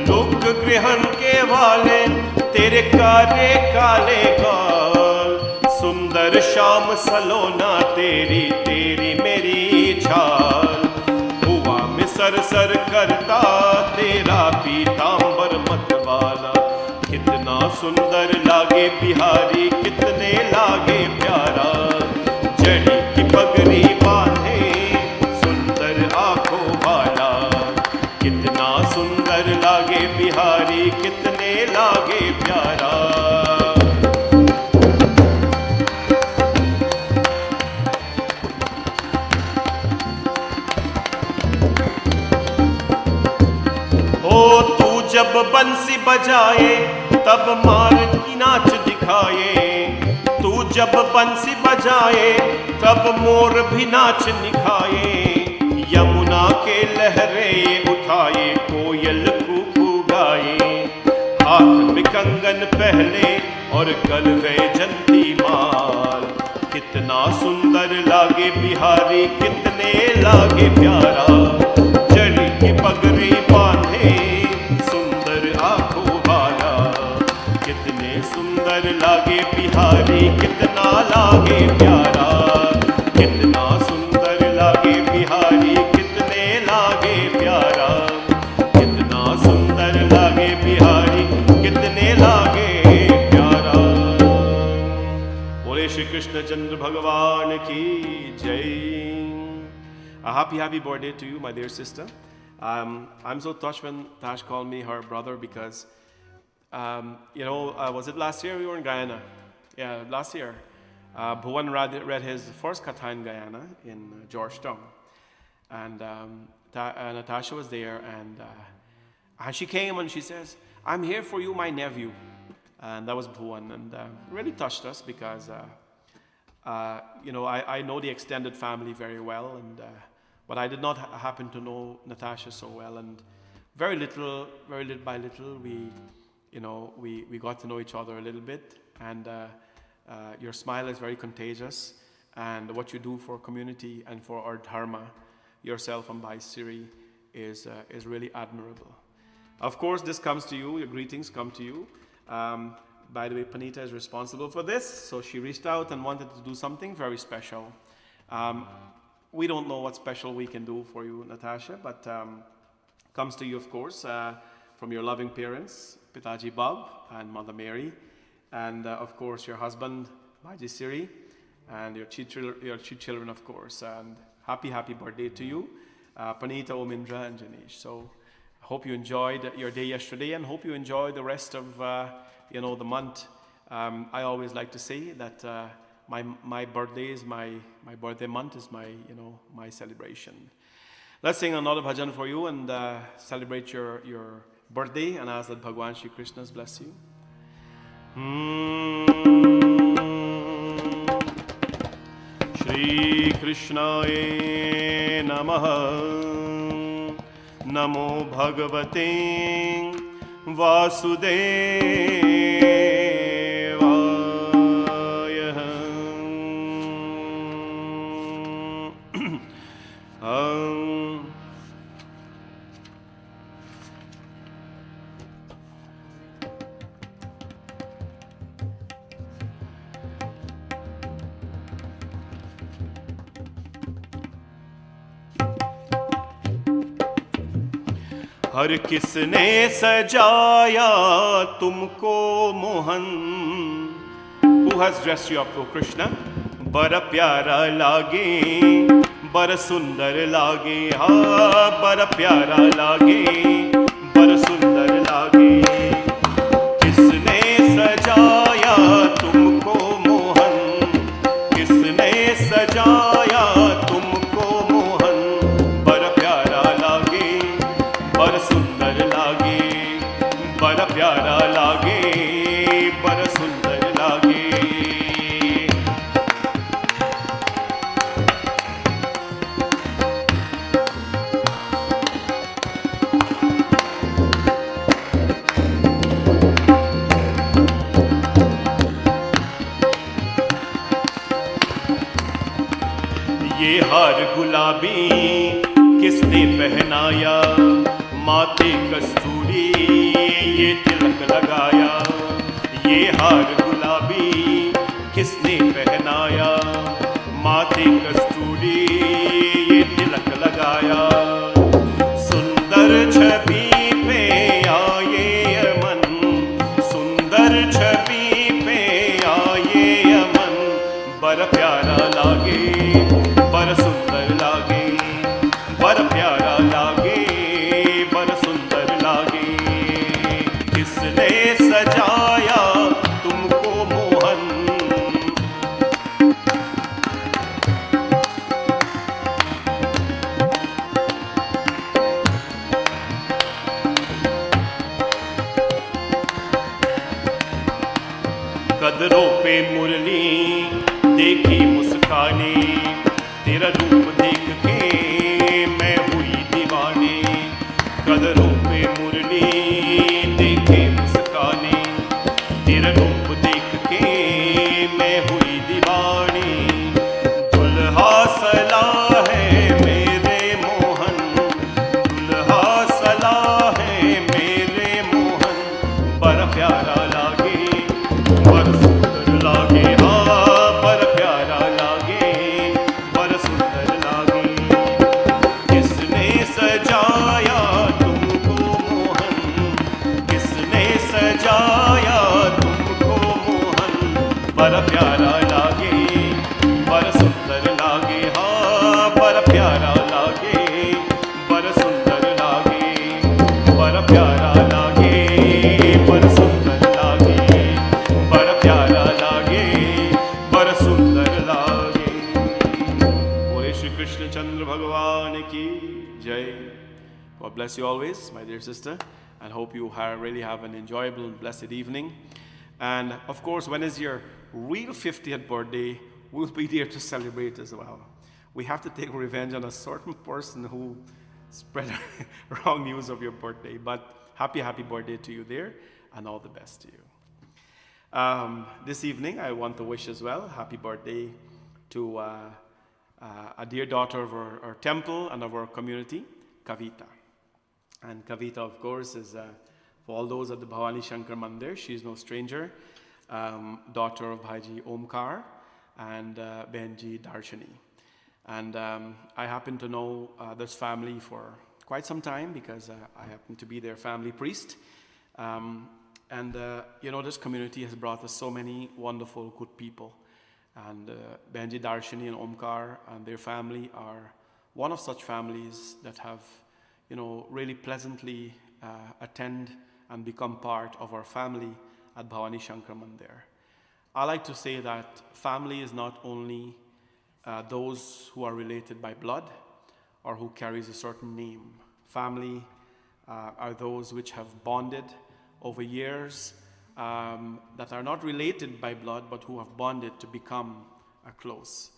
लोक ग्रहण के वाले तेरे काले काले गाल. सुंदर श्याम सलोना तेरी तेरी मेरी छाल. हुआ में सर सर करता तेरा पीतांबर मतवाला. कितना सुंदर लागे बिहारी, कितने लागे प्यारा. जड़ी की पगड़ी बांधे, सुंदर aankhon wala. कितना सुंदर लागे बिहारी, कितने लागे प्यारा. जब बंसी बजाए तब मार की नाच दिखाए. तू जब बंसी बजाए तब मोर भी नाच निखाए. यमुना के लहरे उठाए, कोयल कूकू गाए. हाथ में कंगन पहले और गलवे जंती माल. कितना सुंदर लागे बिहारी, कितने लागे प्यारा. जड़ी की पगड़ी बांधे, aankhon wala. कितने सुंदर लागे बिहारी, कितना लागे प्यारा. कितना सुंदर लागे बिहारी, कितने लागे प्यारा. Chandra Bhagavan ki jai. A happy birthday to you, my dear sister. I'm so touched when Tash called me her brother because, was it last year we were in Guyana? Yeah, last year. Bhuvan read his first katha in Guyana, in Georgetown. And Natasha was there, and she came and she says, "I'm here for you, my nephew." And that was Bhuvan, and really touched us because, I know the extended family very well, but I did not happen to know Natasha so well, and very little by little, we got to know each other a little bit, and your smile is very contagious, and what you do for community and for our dharma, yourself and Bhai Siri, is really admirable. Of course, this comes to you, your greetings come to you. By the way, Panita is responsible for this, so she reached out and wanted to do something very special. We don't know what special we can do for you, Natasha, but comes to you, of course, from your loving parents, Pitaji Bob and Mother Mary, and of course your husband, Bhaji Siri, and your two children, of course. And happy birthday to you, Panita, Omindra, and Janesh. So I hope you enjoyed your day yesterday, and hope you enjoy the rest of the month. I always like to say that my birthday is my birthday month is my celebration. Let's sing another bhajan for you and celebrate your birthday, and ask that Bhagwan Shri Krishna's bless you. Shri Krishnaye Namaha. Namo Bhagavate Vasudevaya. हर किसने सजाया तुमको Mohan? Who has dressed you up, O Krishna? बड़ा प्यारा लागे, बड़ा सुंदर लागे, हाँ बड़ा प्यारा लागे, बड़ा सुंदर लागे। किसने सजाया तुमको मोहन? किसने सजाया तुमको मोहन? बड़ा प्यारा लागे, बड़ा सुंदर लागे, बड़ा प्यारा लागे, बड़ा सुंदर लागे। ये हार गुलाबी किसने पहनाया? माथे कस्तूरी ये तिलक लगाया। ये हार गुलाबी किसने पहनाया? माथे कस्तूरी ये तिलक लगाया। सुंदर छवि पे आए अमन, सुंदर छवि पे आए अमन। बड़ा प्यारा लागे, बड़ा सुंदर लागे, बड़ा प्यारा लागे, बड़ा सुंदर लागे। किसने सजाया तुमको मोहन? कदरों पे मुरली देखी मुस्काने, तेरा रूप देख के मैं हुई दीवानी। कदरों पे मुरली देखे मुस्काने, तेरा रूप देख के मैं हुई दीवानी। दुल्हा सला है मेरे मोहन, दुल्हा सला है मेरे मोहन। बड़ा प्यारा लागे, बड़ा सुंदर लागे, हाँ बड़ा प्यारा लागे, बड़ा सुंदर bless you always, my dear sister, and hope you really have an enjoyable and blessed evening. And of course, when is your real 50th birthday, we'll be there to celebrate as well. We have to take revenge on a certain person who spread wrong news of your birthday. But happy birthday to you there, and all the best to you. This evening, I want to wish as well happy birthday to a dear daughter of our temple and of our community, Kavita. And Kavita, of course, is for all those at the Bhavani Shankar Mandir, she's no stranger, daughter of Bhaiji Omkar and Benji Darshani. And I happen to know this family for quite some time because I happen to be their family priest. This community has brought us so many wonderful, good people. And Benji Darshani and Omkar and their family are one of such families that have, really pleasantly attend and become part of our family at Bhavani Shankar Mandir. I like to say that family is not only those who are related by blood or who carries a certain name. Family are those which have bonded over years that are not related by blood but who have bonded to become close.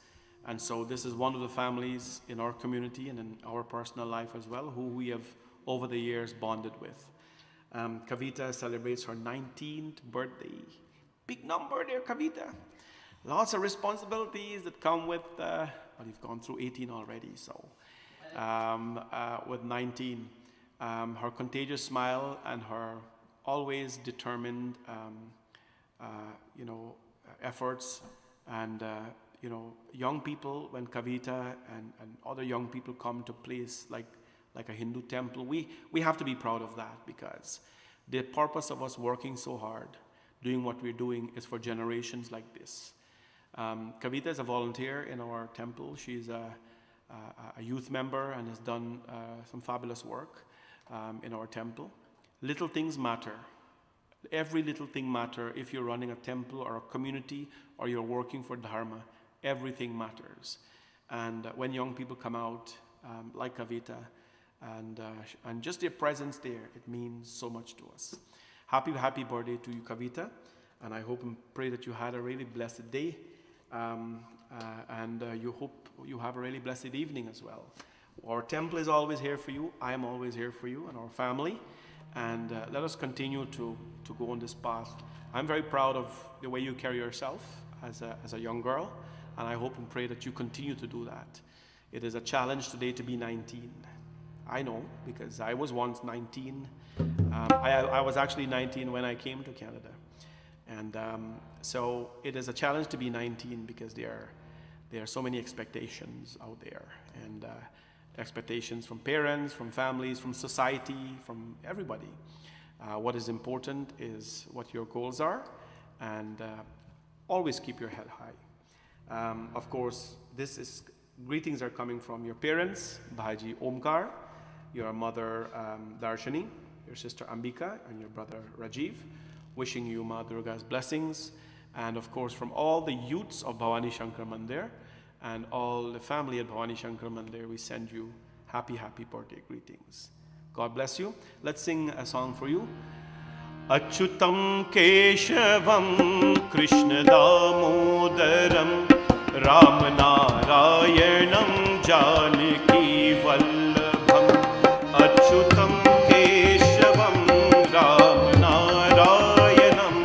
And so this is one of the families in our community and in our personal life as well who we have over the years bonded with. Kavita celebrates her 19th birthday. Big number there, Kavita. Lots of responsibilities that come with, you've gone through 18 already, so with 19. Her contagious smile and her always determined, efforts and, young people, when Kavita and other young people come to place like a Hindu temple, we have to be proud of that because the purpose of us working so hard, doing what we're doing is for generations like this. Kavita is a volunteer in our temple. She's a youth member and has done some fabulous work in our temple. Little things matter. Every little thing matters. If you're running a temple or a community or you're working for Dharma, everything matters. And when young people come out like Kavita and just their presence there, it means so much to us. Happy birthday to you, Kavita. And I hope and pray that you had a really blessed day. You hope you have a really blessed evening as well. Our temple is always here for you. I am always here for you and our family. And let us continue to go on this path. I'm very proud of the way you carry yourself as a young girl. And I hope and pray that you continue to do that. It is a challenge today to be 19. I know, because I was once 19. I was actually 19 when I came to Canada. And so it is a challenge to be 19 because there are so many expectations out there. And expectations from parents, from families, from society, from everybody. What is important is what your goals are, and always keep your head high. Of course, greetings are coming from your parents, Bhaji Omkar, your mother Darshani, your sister Ambika, and your brother Rajiv, wishing you Ma Durga's blessings, and of course from all the youths of Bhavani Shankar Mandir and all the family at Bhavani Shankar Mandir, we send you happy birthday greetings. God bless you. Let's sing a song for you. Achyutam Keshavam Krishna Damodaram Ram Narayanam Janaki Vallabham. Achyutam Keshavam Ram Narayanam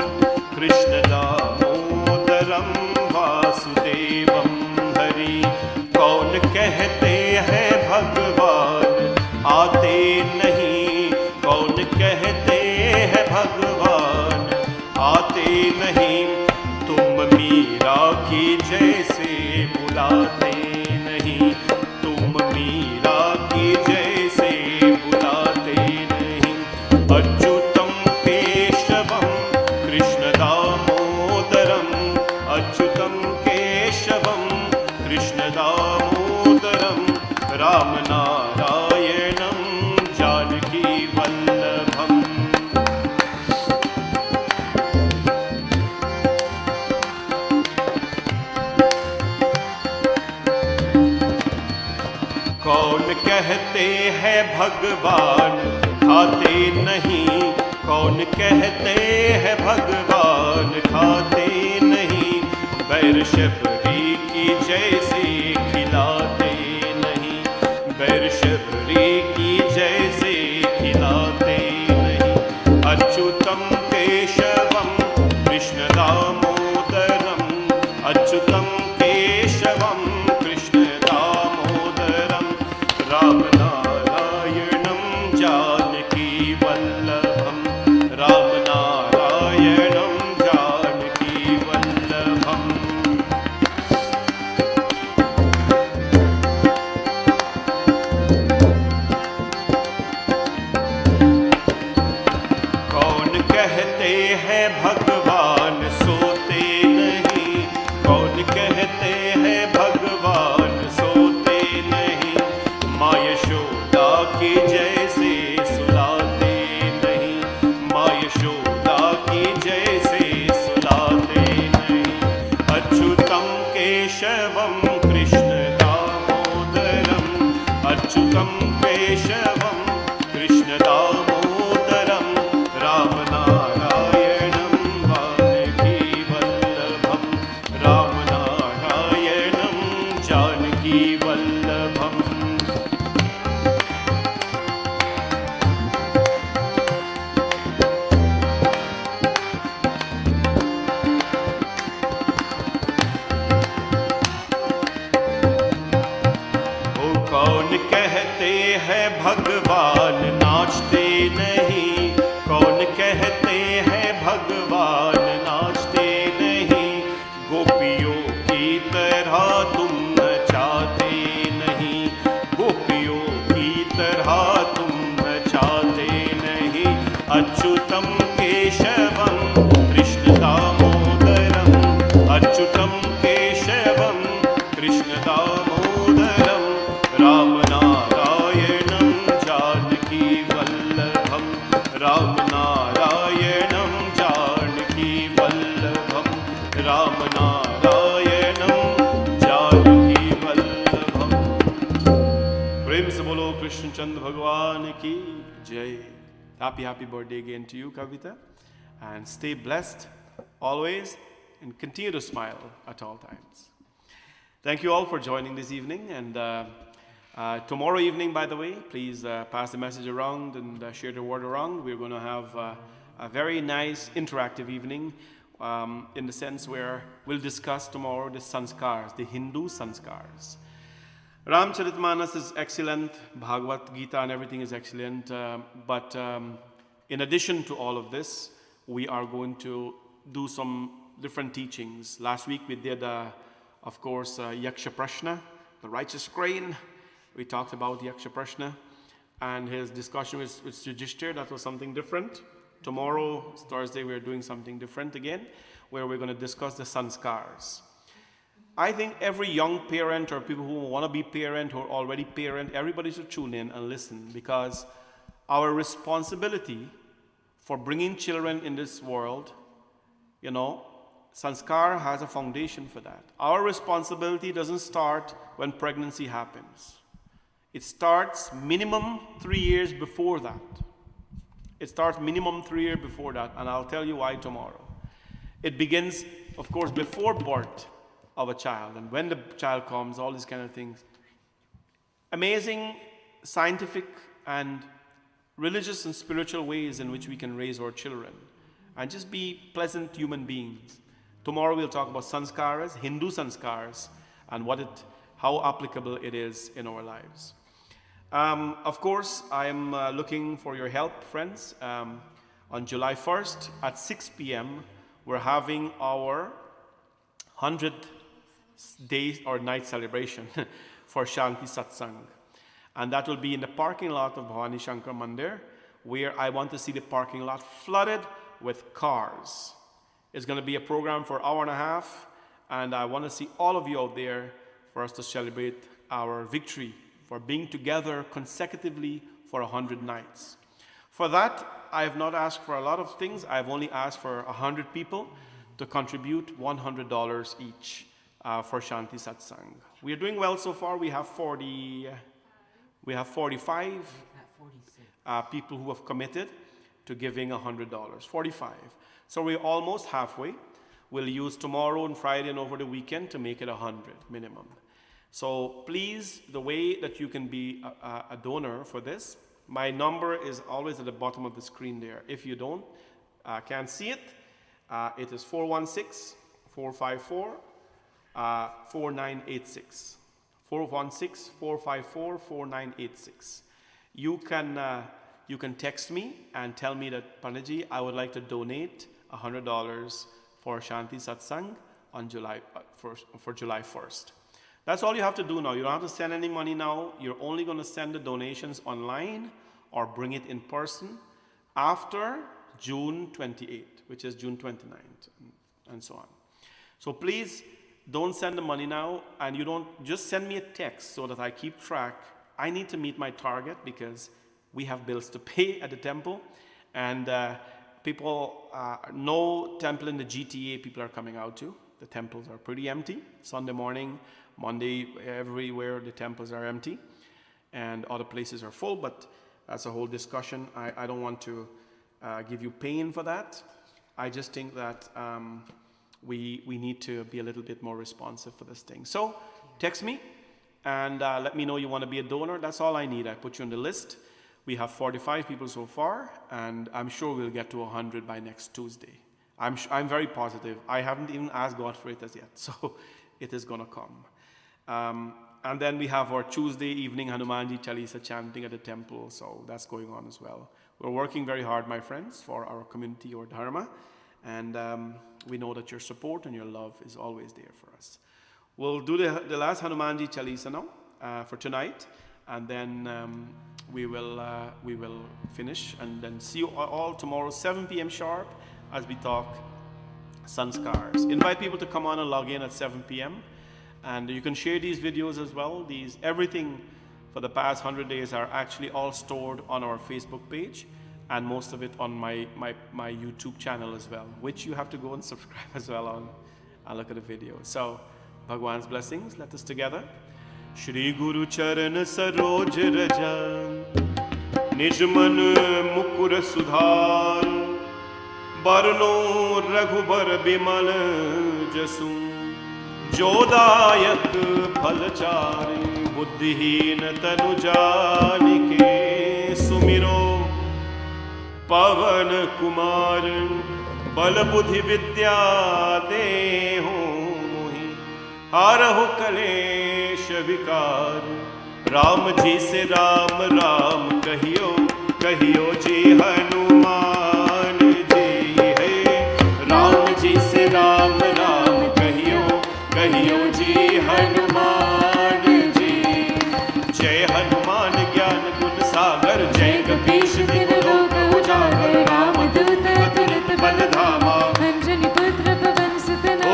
Krishna Damodaram Vasudevam Hari. कौन कहते हैं भगवान आते नहीं, कौन कहते हैं भगवान आते नहीं, तुम मीरा की जैसे बुलाते नहीं, तुम मीरा की जैसे बुलाते नहीं। अच्युतम केशवम कृष्ण दामोदरम, अच्युतम केशवम कृष्ण दामोदरम राम नारायणम जानकी वल्लभम। कहते हैं भगवान खाते नहीं, कौन कहते हैं भगवान खाते नहीं, बैर शबरी की जैसे खिलाते नहीं, बैर शबरी की जैसे खिलाते नहीं। अच्युतम केशवम कृष्ण दामोदरम, अच्युतम केशवम कृष्ण दामोदरम, राम नारायणम जानकी वल्लभम, राम नारायणम जानकी वल्लभम। कौन कहते हैं भगवान सोते नहीं, कौन कहते हैं भगवान सोते नहीं, माँ यशोदा की जैसे सुलाते नहीं, माँ यशोदा की जैसे सुलाते नहीं। अच्युतम केशवम कृष्ण दामोदरम, अच्युतम केशवम कृष्ण दामोदरम, राम नारायणं जानकी वल्लभम, राम नारायणं जानकी वल्लभम। ओ कौन कहते हैं भगवान नाचते नहीं, कौन कहते हैं भगवान नाचते नहीं, गोपियों की तरह तुम नचाते नहीं, गोपियों की तरह तुम नचाते नहीं। अच्युतम केशवम कृष्ण दामोदरम, अच्युतम केशवम कृष्ण दामोदरम, राम नारायणं जानकी वल्लभम, राम नारायणं जानकी वल्लभम, राम नारायणं जानकी वल्लभम। प्रेम से बोलो कृष्णचंद्र भगवान की जय। Happy birthday again to you, Kavita, and stay blessed always and continue to smile at all times. Thank you all for joining this evening, and tomorrow evening, by the way, please pass the message around and share the word around. We're going to have a very nice interactive evening in the sense where we'll discuss tomorrow the sanskars, the Hindu sanskars. Ramcharitmanas is excellent, Bhagavad Gita and everything is excellent, but in addition to all of this, we are going to do some different teachings. Last week we did, of course, Yaksha Prashna, the righteous grain. We talked about Yaksha Prashna and his discussion with Yudhishthir. That was something different. Tomorrow, Thursday, we're doing something different again, where we're going to discuss the sanskars. I think every young parent or people who want to be parent or already parent, everybody should tune in and listen, because our responsibility for bringing children in this world, you know, sanskar has a foundation for that. Our responsibility doesn't start when pregnancy happens. It starts minimum 3 years before that. It starts minimum 3 years before that, and I'll tell you why tomorrow. It begins, of course, before birth of a child, and when the child comes, all these kind of things. Amazing scientific and religious and spiritual ways in which we can raise our children and just be pleasant human beings. Tomorrow we'll talk about sanskaras, Hindu sanskars, and how applicable it is in our lives. Of course, I'm looking for your help, friends. On July 1st at 6 p.m., we're having our 100th day or night celebration for Shanti Satsangh. And that will be in the parking lot of Bhavani Shankar Mandir, where I want to see the parking lot flooded with cars. It's going to be a program for an hour and a half, and I want to see all of you out there for us to celebrate our victory for being together consecutively for 100 nights. For that, I have not asked for a lot of things. I've only asked for 100 people to contribute $100 each for Shanti Satsangh. We are doing well so far. We have 40, We have 45 At 46. people who have committed to giving $100. 45. So we're almost halfway. We'll use tomorrow and Friday and over the weekend to make it 100 minimum. So please, the way that you can be a donor for this, my number is always at the bottom of the screen there. If you can't see it, it is 416-454-4986. 416-454-4986. You can text me and tell me that, Panditji, I would like to donate $100 for Shanti Satsangh on July 1st. That's all you have to do now. You don't have to send any money now. You're only going to send the donations online or bring it in person after June 28th, which is June 29th, and so on. So please don't send the money now, and you don't just send me a text so that I keep track. I need to meet my target because we have bills to pay at the temple, and no temple in the GTA people are coming out to. The temples are pretty empty. Sunday morning, Monday, everywhere the temples are empty, and other places are full, but that's a whole discussion. I don't want to give you pain for that. I just think that we need to be a little bit more responsive for this thing. So text me and let me know you want to be a donor. That's all I need. I put you on the list. We have 45 people so far, and I'm sure we'll get to 100 by next Tuesday. I'm very positive. I haven't even asked God for it as yet, so it is going to come. And then we have our Tuesday evening Hanumanji Chalisa chanting at the temple, so that's going on as well. We're working very hard, my friends, for our community or dharma, and we know that your support and your love is always there for us. We'll do the last Hanumanji Chalisa now for tonight, and then we will finish, and then see you all tomorrow 7 p.m. sharp as we talk sanskars. Invite people to come on and log in at 7 p.m. and you can share these videos as well. Everything for the past 100 days are actually all stored on our Facebook page, and most of it on my YouTube channel as well, which you have to go and subscribe as well on and look at the video. So Bhagwan's blessings. Let us together. Shri Guru Charan Saroj Rajan Nijman Mukur Sudhar Barno Raghubar Bimal Jasu Jodayak Phalachari Buddhihin Tanu Janike Sumiro Pavan Kumar Bal Buddhi Vidya Deho Mohi Harahu Kalesh Vikar Ram ji se Ram Ram kahiyo kahiyo ji Hanuman ji hai Ram ji se Ram Ram kahiyo kahiyo ji Hanuman ji Jai Hanuman Gyan Gun Sagar Jai Kapish Digulok Ujagar Ram Dut Atulit Baladhama Anjani Putra Pavan Sutana O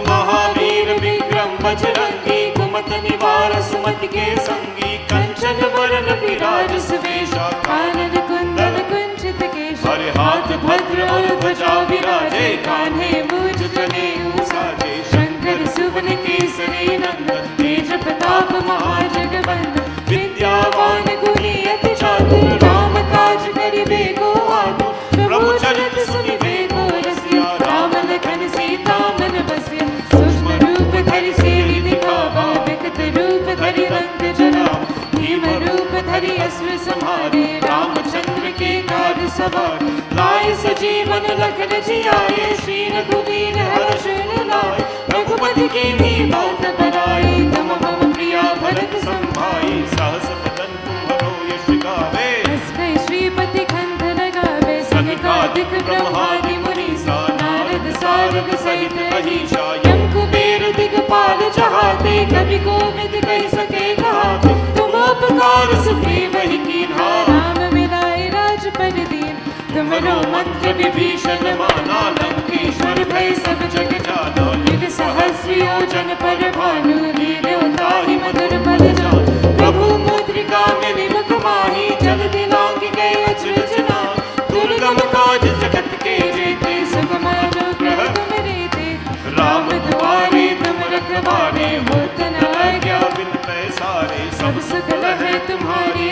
Mahavir Vikram Bajrangi Kumat Nivar Sumati Ke Sangi Kanchan Varan Viraj Svesha Kanan Kundan Kunchit Kesha Hare Hath Bhadra Aur Bhaja Viraje Kanhe Muj Jane Usage Shankar Suvan Kesari Nandan Tej Pratap Mahajagabanda Vidyavan Guni Ati Chatur Ram Kaj Karibe Ko Adu Prabhu Charit Sunive Ko Rasya Ram Lakhan Sita Man Basya Sukshma Roop Dhari Sevi Dikhava Vikat Roop Dhari Rang Jara Bhima Roop Dhari Asra Samhare Ramchandra Ke Kaaj Savar Laye Sajeevan Lakhan Jiyaye Shri Raghuveer Harsh Laye Raghupati Ki Bhi Baat Baraye Tamam Priya Bharat Sambhaye Sahas Padan Tumharo Yash Gave Askai Shripati Khand Lagave Sanikadik Brahmadi Munisa Narad Sarg Sahit Ahisha Yam Kuber Digpal Chahate Kabhi Govind Kahi Sake Kahate Tum upkar Sugriv hi कीन्हा Ram मिलाए राजपद दीन तुम्हारो मंत्र विभीषण माना लंकेश्वर भय सब जग जाना युग सहस्र योजन पर भानु लील्यो ताहि मधुर बल जान प्रभु मुद्रिका मिलि मुख माहि जल दिलांग गए अचरज नाम दुर्गम काज जगत के जेते सुगम अनुग्रह तुम रीते राम दुआरे तुम रखवारे होत न आज्ञा बिन पैसारे सब सकल है तुम्हारी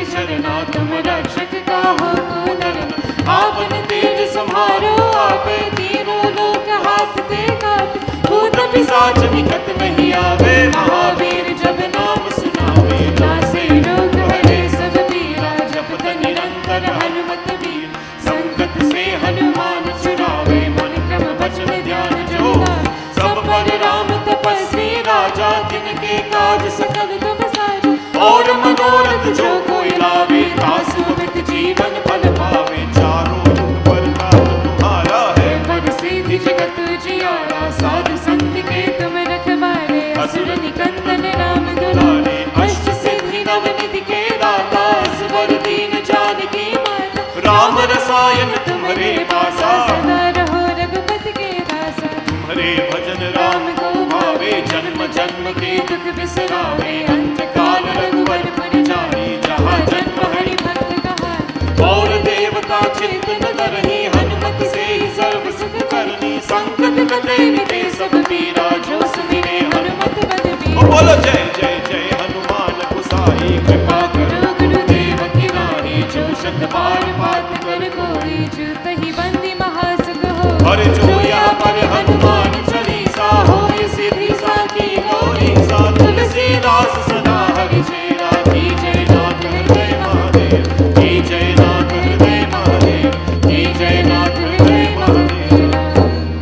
पावे, तीनों लोक हाथ ते कापे, भूत पिशाच निकट नहीं आवे, महावीर जब नाम सुनावे, नासे रोग हरे सब पीरा, जपत निरंतर हनुमत वीर, संकट से हनुमान छुड़ावे, मन क्रम वचन ध्यान जो लावे, सब पर राम तपस्वी राजा, तिनके काज सकल तुम साजा, और मनोरथ जो कोई लावे, तासु अमित जीवन फल पावे, चारों युग पर ताप तुम्हारा है, पर सिद्धि जगत जियारा, साधु संत के तुम रखवारे, असुर निकंदन राम दुलारे, अष्ट सिद्धि नवनिधि के दाता, असवर दीन जानकी माता, राम रसायन तुम्हारे पासा, सदा रहो रघुपति के दासा, तुम्हारे भजन राम को भावे, जन्म जन्म के दुख बिसरावे, अंत काल रघुवर पुर जाए, जहाँ जन्म हरि भक्त कहार, और देवता चिंतन करही, हनुमत से ही सर्व सुख करनी, संकट कटे मिटे सब पीरा, जो सुमिरे हनुमत बल बीरा। बोलो जय जय जय हनुमान गुसाई, कृपा करो गुरुदेव की नाहि, जो शत बार पाठ कर कोई, जुत ही बंदी महासुख हो, हर जो या पर हनुमान चालीसा, होय सिद्धि साखी गौरी सा, तुलसीदास सदा हरि चेरा, की जय नाथ हृदय महादेव, की जय नाथ हृदय महादेव, की जय नाथ हृदय महादेव।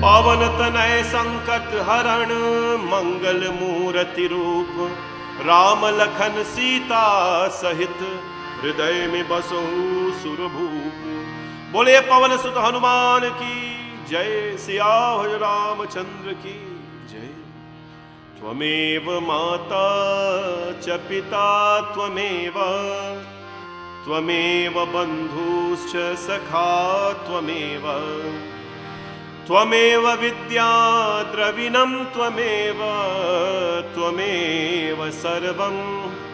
पावन तनय संकट हरण, मंगल मूर्ति रूप, राम लखन सीता सहित, हृदय में बसहु सुरभूप। बोले पवन सुत हनुमान की जय, सियावर रामचंद्र की जय। त्वमेव माता च पिता त्वमेव, त्वमेव बन्धुश्च सखा त्वमेव, त्वमेव विद्या द्रविणं त्वमेव, त्वमेव सर्वं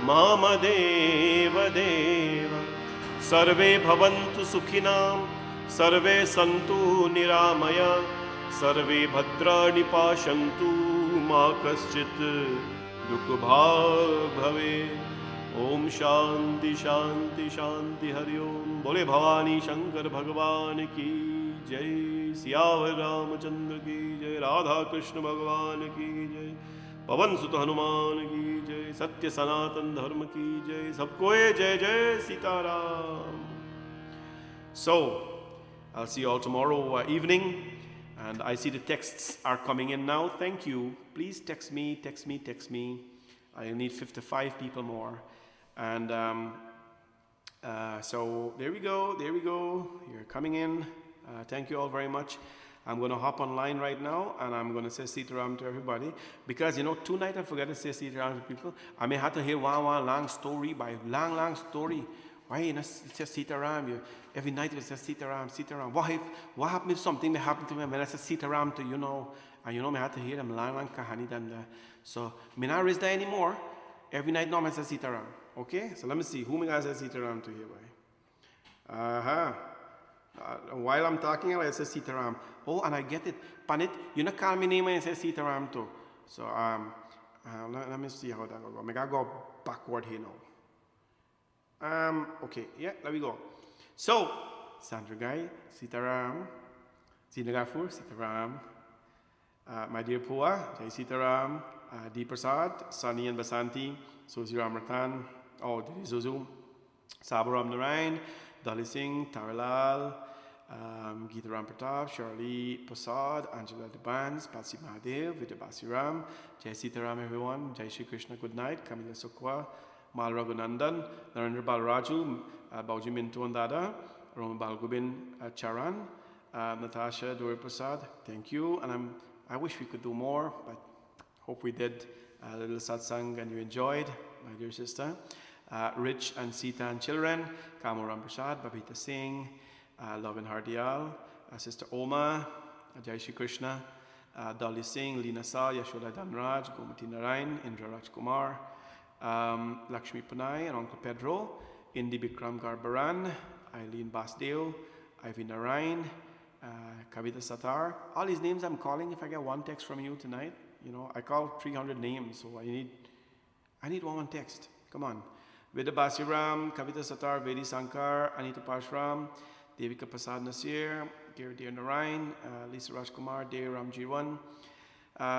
मम देव देव। सर्वे भवन्तु सुखिनः, सर्वे सन्तु निरामया, सर्वे भद्राणि पश्यन्तु, मा कश्चित् दुःखभाग् भवेत्। ओम शांति शांति शांति हरि ओम। बोले भवानी शंकर भगवान की जय, सियावर रामचंद्र की जय, राधा कृष्ण भगवान की जय, पवन सुत हनुमान की जय, सत्य सनातन धर्म की जय। सबको जय जय Sitaram. So, I'll see you all tomorrow evening, and I see the texts are coming in now. Thank you. Please text me, text me, text me. I need 55 people more. And so there we go, there we go. You're coming in. Thank you all very much. I'm going to hop online right now, and I'm going to say Sitaram to everybody. Because, you know, tonight I forgot to say Sitaram to people. I may have to hear one long story by long story. Why you know, it's just Sitaram? Every night it says Sitaram, Sitaram. What happened if something happened to me when I said Sitaram to you know? And you know, I had to hear them long kahani than that. So, I'm not raised there anymore. Every night now I say Sitaram. Okay? So let me see. Who am I going to say Sitaram to here by? While I'm talking, I say Sitaram. Oh, and I get it. Panit, you know, call me name and say Sitaram too. So, let me see how that will go. I gotta go backward here now. Okay, yeah, let me go. So, Sandra Guy, Sitaram, Sinagafur, Sitaram, my dear Pua, Jai Sitaram, D. Prasad, Sunny and Basanti, Susi Ramratan, Didi Zuzu, Sabaram Narayan, Dali Singh, Tarilal, Geeta Ram Pratap, Shirley Prasad, Angela Debans, Patsi Mahadev, Vidya Basiram, Jai Sitaram everyone, Jai Shri Krishna, good night, Kamila Sukwa, Mal Raghunandan, Narendra Balraju, Bauji Mintu Andada, Roma Balgubin Charan, Natasha Dori Prasad, thank you. And I wish we could do more, but hope we did a little satsang and you enjoyed, my dear sister. Rich and Sita and children, Kamuram Prasad, Babita Singh, Lovin Hardial, Sister Oma, Jai Shri Krishna, Dolly Singh, Lina Sa, Yashoda Dhanraj, Gomati Narayan, Indra Raj Kumar, Lakshmi Panay and Uncle Pedro, Indi Bikram Garbaran, Eileen Basdeo, Ivy Narayan, Kavita Satar. All these names I'm calling, if I get one text from you tonight, you know, I call 300 names, so I need one text. Come on. Vidya Basiram, Kavita Satar, Vedi Sankar, Anita Pashram, Devika Prasad Nasir, dear Narayan, Lisa Rajkumar, dear Ramjiwan,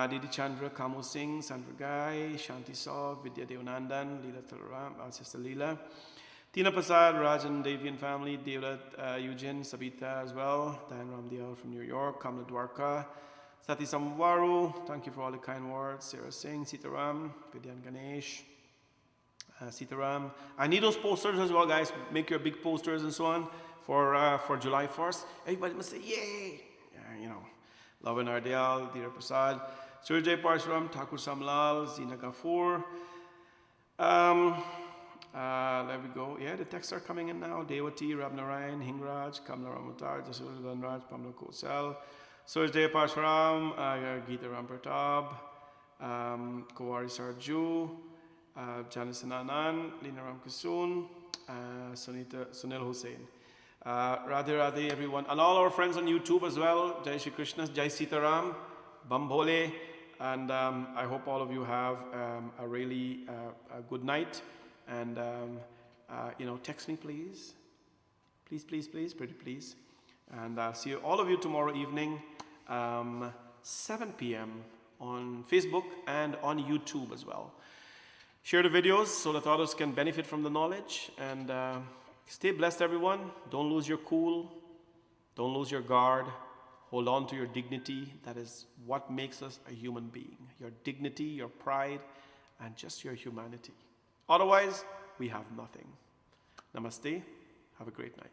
Didi Chandra, Kamo Singh, Sandra Gai, Shanti Saw, Vidya Devanandan, Leela Talaram, Sister Leela, Tina Prasad, Rajan Devian family, Devlat Eugene, Sabita as well, Dan Ramdial from New York, Kamla Dwarka, Sati Samwaru, thank you for all the kind words, Sarah Singh, Sitaram, Vidyan Ganesh, Sitaram. I need those posters as well, guys. Make your big posters and so on for July 1st. Everybody must say, yay! Love and Ardayal, Dira Prasad, Surjay Parshuram, Thakur Samlal, Zina Ghafoor. There we go. Yeah, the texts are coming in now. Devati, Rab Narayan, Hingraj, Kamla Ramutar, Jasul Dhanraj, Pamela Kosal, Surjay Parshuram, Geeta Ram Pratap, Kawari Sarju, Janice Anand, Lina Ram Kisun, Sunil Hussain. Radhe Radhe everyone. And all our friends on YouTube as well. Jai Shri Krishna, Jai Sitaram, Bambole. And I hope all of you have a really a good night. And, text me please. Please, pretty please. And see all of you tomorrow evening, 7 p.m. on Facebook and on YouTube as well. Share the videos so that others can benefit from the knowledge. And stay blessed, everyone. Don't lose your cool. Don't lose your guard. Hold on to your dignity. That is what makes us a human being. Your dignity, your pride, and just your humanity. Otherwise, we have nothing. Namaste. Have a great night.